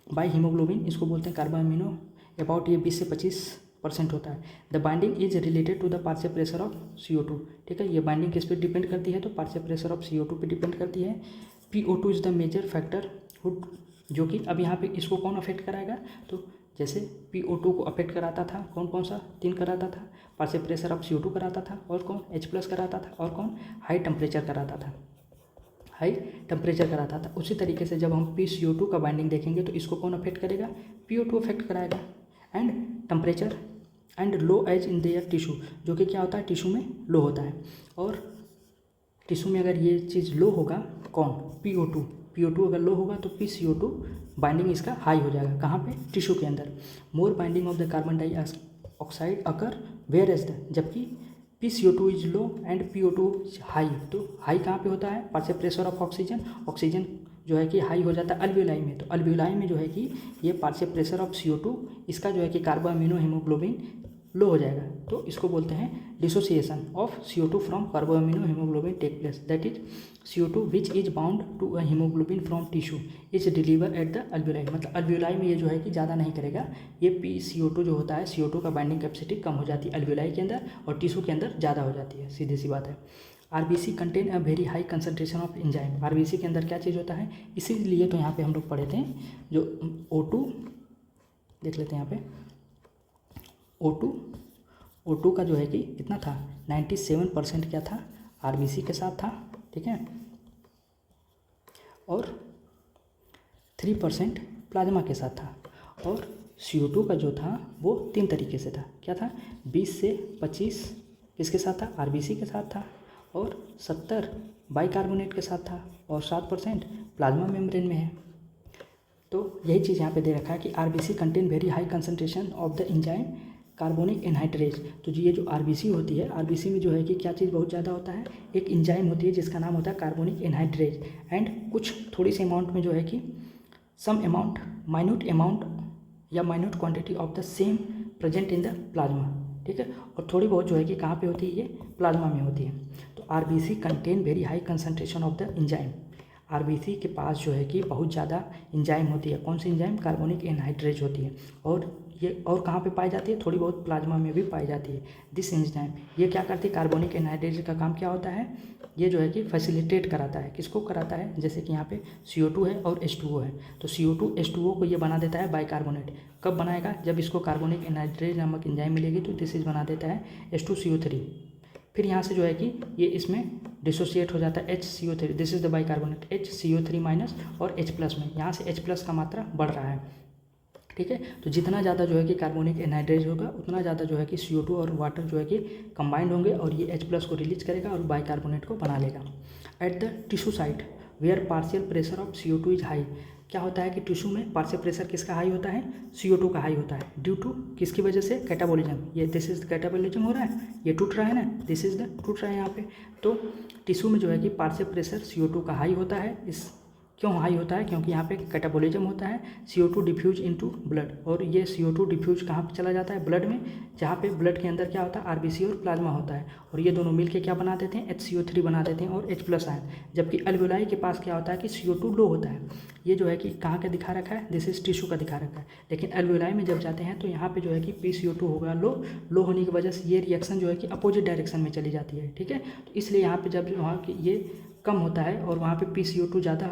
by haemoglobin, इसको बोलते हैं कार्बो अमीनो। अबाउट ये 20 से 25% होता है। The binding is related to the partial pressure of CO2, ठीक है। ये बाइंडिंग किस पे डिपेंड करती है? तो पार्शियल प्रेशर ऑफ CO2 पे डिपेंड करती है। PO2 is the major factor hood, जो कि अब यहाँ पे इसको कौन अफेक्ट कराएगा? तो जैसे PO2 को अफेक्ट कराता था कौन सा? 3 कराता था। पार्शियल प्रेशर ऑफ CO2 कराता था, और कौन? H+ कराता था, और कौन? हाई टेम्परेचर कराता था। उसी तरीके से जब हम PCO2 का बाइंडिंग देखेंगे तो इसको कौन अफेक्ट करेगा? PO2 अफेक्ट कराएगा। And temperature and low as in their tissue, जो कि क्या होता है? टिश्यू में लो होता है, और टिश्यू में अगर ये चीज़ लो होगा, कौन? PO2 अगर लो होगा तो PCO2 बाइंडिंग इसका हाई हो जाएगा। कहाँ पे? टिश्यू के अंदर। More binding of the carbon dioxide occur whereas the, जबकि PCO2 is low and PO2 high. तो हाई कहाँ पे होता है? पार्शियल प्रेशर ऑफ ऑक्सीजन जो है कि हाई हो जाता है अल्वियोलाई में। तो अल्वियोलाई में जो है कि ये पार्शियल प्रेशर ऑफ CO2 इसका जो है कि कार्बो अमीनो हीमोग्लोबिन लो हो जाएगा। तो इसको बोलते हैं dissociation of CO2 from carbo amino haemoglobin take place, that is CO2 which is bound to a haemoglobin from tissue is deliver at the alveoli. मतलब अल्वियोलाई में ये जो है कि ज़्यादा नहीं करेगा। ये PCO2 जो होता है, CO2 का बाइंडिंग कैपेसिटी कम हो जाती है अल्वियोलाई के अंदर, और टिश्यू के अंदर ज़्यादा हो जाती है। सीधी सी बात है। RBC contain a very high concentration of enzyme. RBC के अंदर क्या चीज़ होता है? इसीलिए तो यहाँ पे हम लोग पढ़े थे जो O2 देख लेते हैं। यहाँ पे O2 का जो है कि कितना था? 97% क्या था? RBC के साथ था, ठीक है, और 3% प्लाज्मा के साथ था। और CO2 का जो था वो 3 तरीके से था। क्या था? 20 से 25 किसके साथ था? RBC के साथ था, और 70 बाइकार्बोनेट के साथ था, और 7% प्लाज्मा मेम्ब्रेन में है। तो यही चीज़ यहाँ पे दे रखा है कि RBC contain very high concentration of the enzyme carbonic anhydrase. तो ये जो RBC होती है, RBC में जो है कि क्या चीज़ बहुत ज़्यादा होता है? एक एंजाइम होती है जिसका नाम होता है कार्बोनिक एनहाइड्रेज, एंड कुछ थोड़ी सी अमाउंट में जो है कि सम अमाउंट, माइन्यूट अमाउंट या minute quantity of the same present in the plasma, ठीक है, और थोड़ी बहुत जो है कि कहाँ पे होती है, ये प्लाज्मा में होती है। तो RBC contain very high concentration of the enzyme. RBC के पास जो है कि बहुत ज़्यादा एंजाइम होती है। कौन सी एंजाइम? कार्बोनिक एनहाइड्रेज होती है। और ये और कहाँ पे पाई जाती है? थोड़ी बहुत प्लाज्मा में भी पाई जाती है। दिस एंजाइम ये क्या करती है? कार्बोनिक एनहाइड्रेज का काम क्या होता है? ये जो है कि फैसिलिटेट कराता है। किसको कराता है? जैसे कि यहाँ पे CO2 है और H2O है, तो CO2 H2O को ये बना देता है बाइकार्बोनेट। कब बनाएगा? जब इसको कार्बोनिक एनहाइड्रेज नामक एंजाइम मिलेगी तो दिस इज बना देता है H2CO3। फिर यहाँ से जो है कि ये इसमें डिसोसिएट हो जाता है HCO3, this is the bicarbonate, HCO3 minus और H+ में, यहाँ से H+ का मात्रा बढ़ रहा है, ठीक है। तो जितना ज़्यादा जो है कि कार्बोनिक एनहाइड्रेज होगा उतना ज़्यादा जो है कि CO2 और वाटर जो है कि कंबाइंड होंगे और ये H+ को रिलीज करेगा और बाइकार्बोनेट को बना लेगा। At the tissue site where partial pressure of CO2 is high, क्या होता है कि टिश्यू में पार्शियल प्रेशर किसका हाई होता है? CO2 का हाई होता है। ड्यू टू किसकी वजह से? कैटाबॉलिज्म। ये दिस इज कैटाबॉलिज्म हो रहा है, ये टूट रहा है ना, दिस इज द टूट रहा है यहाँ पे। तो टिश्यू में जो है कि पार्शियल प्रेशर CO2 का हाई होता है। इस क्यों हाई होता है? क्योंकि यहाँ पे कैटाबॉलिज्म होता है, CO2 डिफ्यूज इनटू ब्लड, और ये CO2 डिफ्यूज कहाँ पे चला जाता है? ब्लड में, जहाँ पे ब्लड के अंदर क्या होता है? आरबीसी और प्लाज्मा होता है, और ये दोनों मिलके क्या बना देते हैं? HCO3 बना देते हैं और H+ आयन। जबकि अल्वेओलाई के पास क्या होता है कि CO2 लो होता है। ये जो है कि कहाँ का दिखा रखा है? दिस इज टिश्यू का दिखा रखा है। लेकिन अल्वेओलाई में जब जाते हैं तो यहाँ पे जो है कि PCO2 होगा लो होने की वजह से ये रिएक्शन जो है कि अपोजिट डायरेक्शन में चली जाती है, ठीक है। तो इसलिए यहाँ पे जब वहाँ की ये कम होता है और वहाँ पे PCO2 ज़्यादा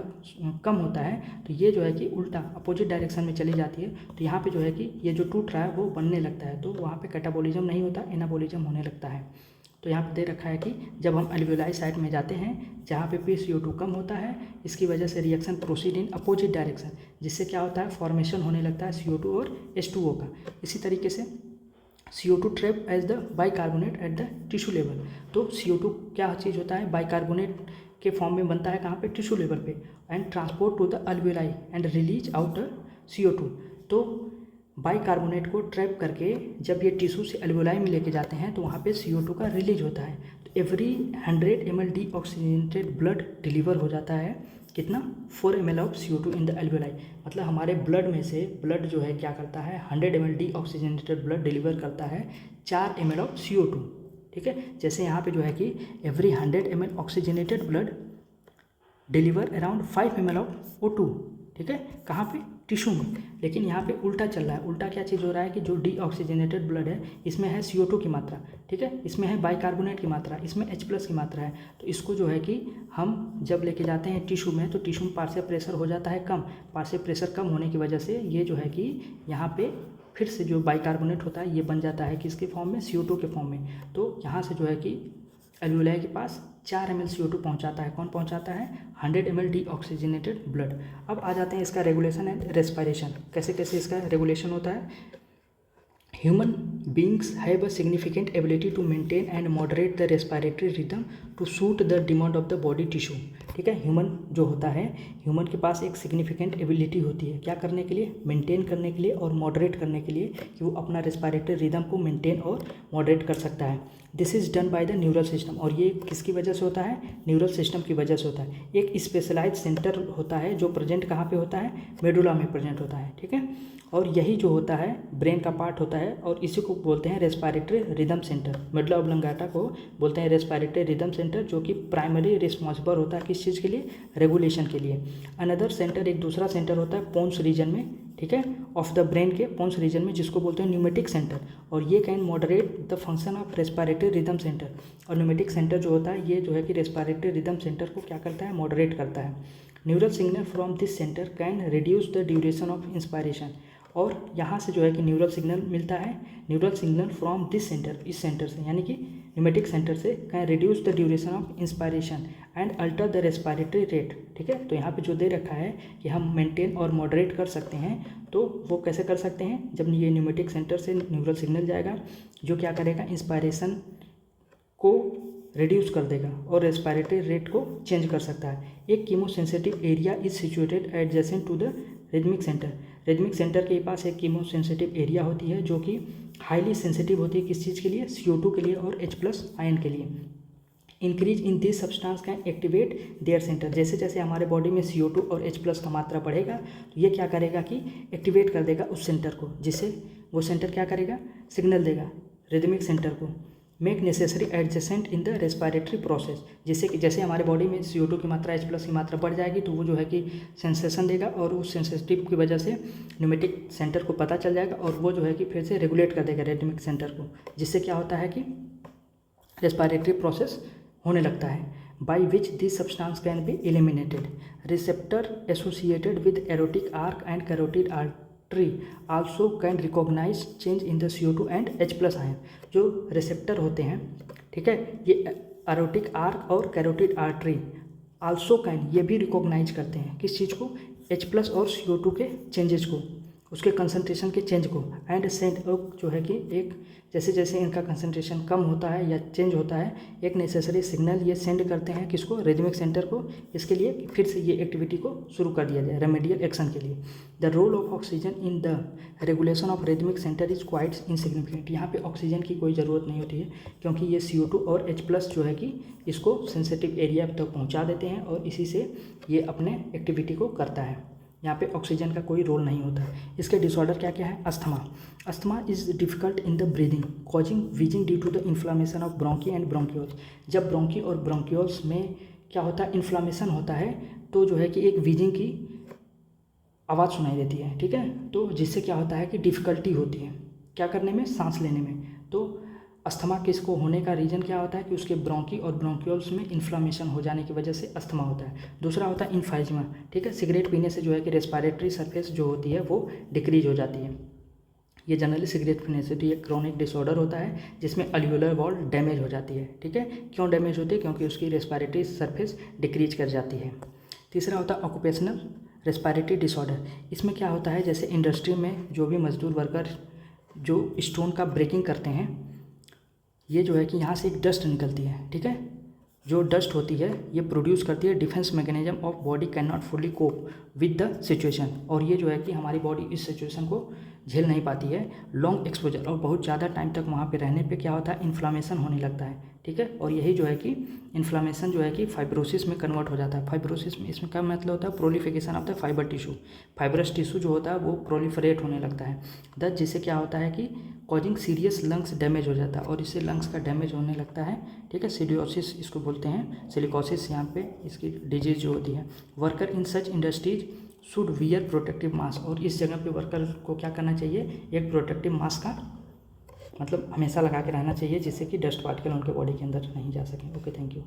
कम होता है तो ये जो है कि उल्टा अपोजिट डायरेक्शन में चली जाती है। तो यहाँ पे जो है कि ये जो टूट रहा है वो बनने लगता है, तो वहाँ पे कैटाबॉलिज्म नहीं होता, एनाबॉलिज्म होने लगता है। तो यहाँ पे दे रखा है कि जब हम अल्वेओलाई साइट में जाते हैं जहाँ पे PCO2 कम होता है, इसकी वजह से reaction proceed in opposite direction, जिससे क्या होता है? फॉर्मेशन होने लगता है CO2 और H2O का। इसी तरीके से CO2 trap as the bicarbonate at the tissue level. तो CO2 क्या चीज़ होता है? बाइकार्बोनेट के फॉर्म में बनता है कहाँ पे? टिश्यू लेवल पे, and transport to the alveoli and release out CO2। तो बाइकार्बोनेट को ट्रैप करके जब ये टिश्यू से अल्वेओलाई में लेके जाते हैं तो वहाँ पे CO2 का रिलीज होता है। तो every 100 ml deoxygenated blood deliver हो जाता है कितना? 4 ml of CO2 in the alveoli. मतलब हमारे ब्लड में से ब्लड जो है क्या करता है? 100 ml डीऑक्सीजनेटेड ब्लड डिलीवर करता है 4 ml ऑफ CO2, ठीक है। जैसे यहाँ पे जो है कि every 100 ml oxygenated blood deliver around 5 ml of O2, ठीक है। कहाँ पे? टिश्यू में। लेकिन यहाँ पे उल्टा चल रहा है। उल्टा क्या चीज़ हो रहा है कि जो डीऑक्सीजनेटेड ब्लड है इसमें है CO2 की मात्रा, ठीक है, इसमें है बाइकार्बोनेट की मात्रा, इसमें H+ की मात्रा है। तो इसको जो है कि हम जब लेके जाते हैं टिश्यू में तो टिश्यू में पार्शियल प्रेशर हो जाता है कम। पार्शियल प्रेशर कम होने की वजह से ये जो है कि यहाँ पे फिर से जो बाइकार्बोनेट होता है ये बन जाता है किसके फॉर्म में? CO2 के फॉर्म में। तो यहाँ से जो है कि अल्वेओलाई के पास 4 ml CO2 पहुँचाता है। कौन पहुँचाता है? 100 ml डीऑक्सीजनेटेड ब्लड। अब आ जाते हैं इसका रेगुलेशन एंड रेस्पिरेशन। कैसे कैसे इसका रेगुलेशन होता है? Human beings have a significant ability to maintain and moderate the respiratory rhythm to suit the demand of the body tissue, ठीक है। ह्यूमन जो होता है, ह्यूमन के पास एक सिग्निफिकेंट एबिलिटी होती है क्या करने के लिए? मेंटेन करने के लिए और मॉडरेट करने के लिए, कि वो अपना रेस्पिरेटरी रिदम को मेंटेन और मॉडरेट कर सकता है। This is done by the neural system, और ये किसकी वजह से होता है? न्यूरल सिस्टम की वजह से होता है। एक स्पेशलाइज्ड सेंटर होता है जो प्रेजेंट कहाँ पे होता है? मेडुला में प्रेजेंट होता है, ठीक है। और यही जो होता है ब्रेन का पार्ट होता है, और इसी को बोलते हैं respiratory rhythm centre. Medulla oblongata को बोलते हैं रेस्पिरेटरी रिदम सेंटर, जो कि प्राइमरी रिस्पॉन्सिबल होता है किस चीज़ के लिए? रेगुलेशन के लिए। अनदर सेंटर, एक दूसरा सेंटर होता है पोन्स रीजन में, ठीक है, ऑफ द ब्रेन के पोन्स रीजन में, जिसको बोलते हैं न्यूमेटिक सेंटर, और ये can moderate the function of respiratory rhythm centre. और न्यूमेटिक सेंटर जो होता है ये जो है कि रेस्पिरेटरी रिदम सेंटर को क्या करता है? मॉडरेट करता है। Neural signal from this centre can reduce the duration of inspiration, और यहाँ से जो है कि न्यूरल सिग्नल मिलता है, neural signal from this centre, इस सेंटर से, यानी कि न्यूमेटिक सेंटर से, can reduce the duration of inspiration and alter the respiratory rate, ठीक है। तो यहाँ पे जो दे रखा है कि हम मेंटेन और मॉडरेट कर सकते हैं, तो वो कैसे कर सकते हैं? जब ये न्यूमेटिक सेंटर से न्यूरल सिग्नल जाएगा जो क्या करेगा? इंस्पायरेशन को रिड्यूस कर देगा और रेस्पिरेटरी रेट को चेंज कर सकता है। एक chemosensitive area is situated adjacent to the rhythmic centre. Rhythmic centre के पास एक कीमोसेंसिटिव एरिया होती है जो कि हाईली सेंसिटिव होती है किस चीज़ के लिए? CO2 के लिए और H+ आयन के लिए। Increase in this substance can activate their centre. जैसे जैसे हमारे बॉडी में CO2 और H+ का मात्रा बढ़ेगा तो ये क्या करेगा कि एक्टिवेट कर देगा उस सेंटर को, जिससे वो सेंटर क्या करेगा, सिग्नल देगा रिदमिक सेंटर को, make necessary adjustment in the respiratory process, जिससे कि जैसे हमारे बॉडी में CO2 की मात्रा H+ की मात्रा बढ़ जाएगी तो वो जो है कि सेंसेशन देगा और उस सेंसेटिव की वजह से न्यूमेटिक सेंटर को पता चल जाएगा और वो जो है कि फिर से रेगुलेट कर देगा रिदमिक सेंटर को, जिससे क्या होता है कि रेस्पिरेटरी प्रोसेस होने लगता है। By which this substance can be eliminated, receptor associated with aortic arch and carotid artery also can recognise change in the CO2 and H+ ion. जो रिसेप्टर होते हैं, ठीक है, ये एरोटिक आर्क और कैरोटिड आर्टरी आल्सो कैन, ये भी recognise करते हैं किस चीज़ को, H+ और CO2 के चेंजेस को, उसके कंसंट्रेशन के चेंज को, एंड सेंड जो है कि एक जैसे जैसे इनका कंसंट्रेशन कम होता है या चेंज होता है, एक नेसेसरी सिग्नल ये सेंड करते हैं किसको, रिदमिक सेंटर को, इसके लिए फिर से ये एक्टिविटी को शुरू कर दिया जाए रेमेडियल एक्शन के लिए। The role of oxygen in the regulation of rhythmic centre is quite insignificant. यहाँ पे ऑक्सीजन की कोई ज़रूरत नहीं होती है क्योंकि ये CO2 और H+ जो है कि इसको सेंसिटिव एरिया तक पहुँचा देते हैं और इसी से ये अपने एक्टिविटी को करता है। यहाँ पे ऑक्सीजन का कोई रोल नहीं होता है। इसके डिसऑर्डर क्या क्या है, asthma. Asthma is difficult in the breathing causing wheezing due to the inflammation of bronchi and bronchioles. जब ब्रोंकी और ब्रोंक्यूल्स में क्या होता है, इन्फ्लामेशन होता है तो जो है कि एक वीजिंग की आवाज़ सुनाई देती है, ठीक है, तो जिससे क्या होता है कि डिफ़िकल्टी होती है क्या करने में, सांस लेने में। तो अस्थमा किसको होने का रीज़न क्या होता है कि उसके ब्रोंकी और ब्रोंक्यूल्स में इन्फ्लामेशन हो जाने की वजह से अस्थमा होता है। दूसरा होता है इन्फाइजमा, ठीक है, सिगरेट पीने से जो है कि रेस्पिरेटरी सरफेस जो होती है वो डिक्रीज हो जाती है। ये जनरली सिगरेट पीने से, तो ये क्रोनिक डिसऑर्डर होता है जिसमें अल्वियोलर वॉल डैमेज हो जाती है, ठीक है। क्यों डैमेज होती है, क्योंकि उसकी रेस्पिरेटरी सरफेस डिक्रीज कर जाती है। तीसरा होता है ऑक्यूपेशनल रेस्पिरेटरी डिसऑर्डर। इसमें क्या होता है, जैसे इंडस्ट्री में जो भी मजदूर वर्कर जो स्टोन का ब्रेकिंग करते हैं, ये जो है कि यहाँ से एक डस्ट निकलती है, ठीक है, जो डस्ट होती है ये प्रोड्यूस करती है defence mechanism of body can not fully cope with the situation, और ये जो है कि हमारी बॉडी इस सिचुएशन को झेल नहीं पाती है। लॉन्ग एक्सपोजर और बहुत ज़्यादा टाइम तक वहाँ पे रहने पे क्या होता है, इन्फ्लामेशन होने लगता है, ठीक है, और यही जो है कि इन्फ्लामेशन जो है कि फाइब्रोसिस में कन्वर्ट हो जाता है। फाइब्रोसिस में इसमें क्या मतलब होता है, proliferation of the fibre tissue, fibrous tissue जो होता है वो प्रोलिफरेट होने लगता है, दस जिससे क्या होता है कि कॉजिंग सीरियस लंग्स डैमेज हो जाता है, और इससे लंग्स का डैमेज होने लगता है, ठीक है, सिलिकोसिस इसको बोलते हैं, सिलिकोसिस यहाँ पे इसकी डिजीज जो होती है। Worker in such industries should wear protective mask, और इस जगह पे वर्कर को क्या करना चाहिए, एक प्रोटेक्टिव मास्क का मतलब हमेशा लगा के रहना चाहिए जिससे कि डस्ट पार्टिकल उनके बॉडी के अंदर नहीं जा सके। Okay, thank you.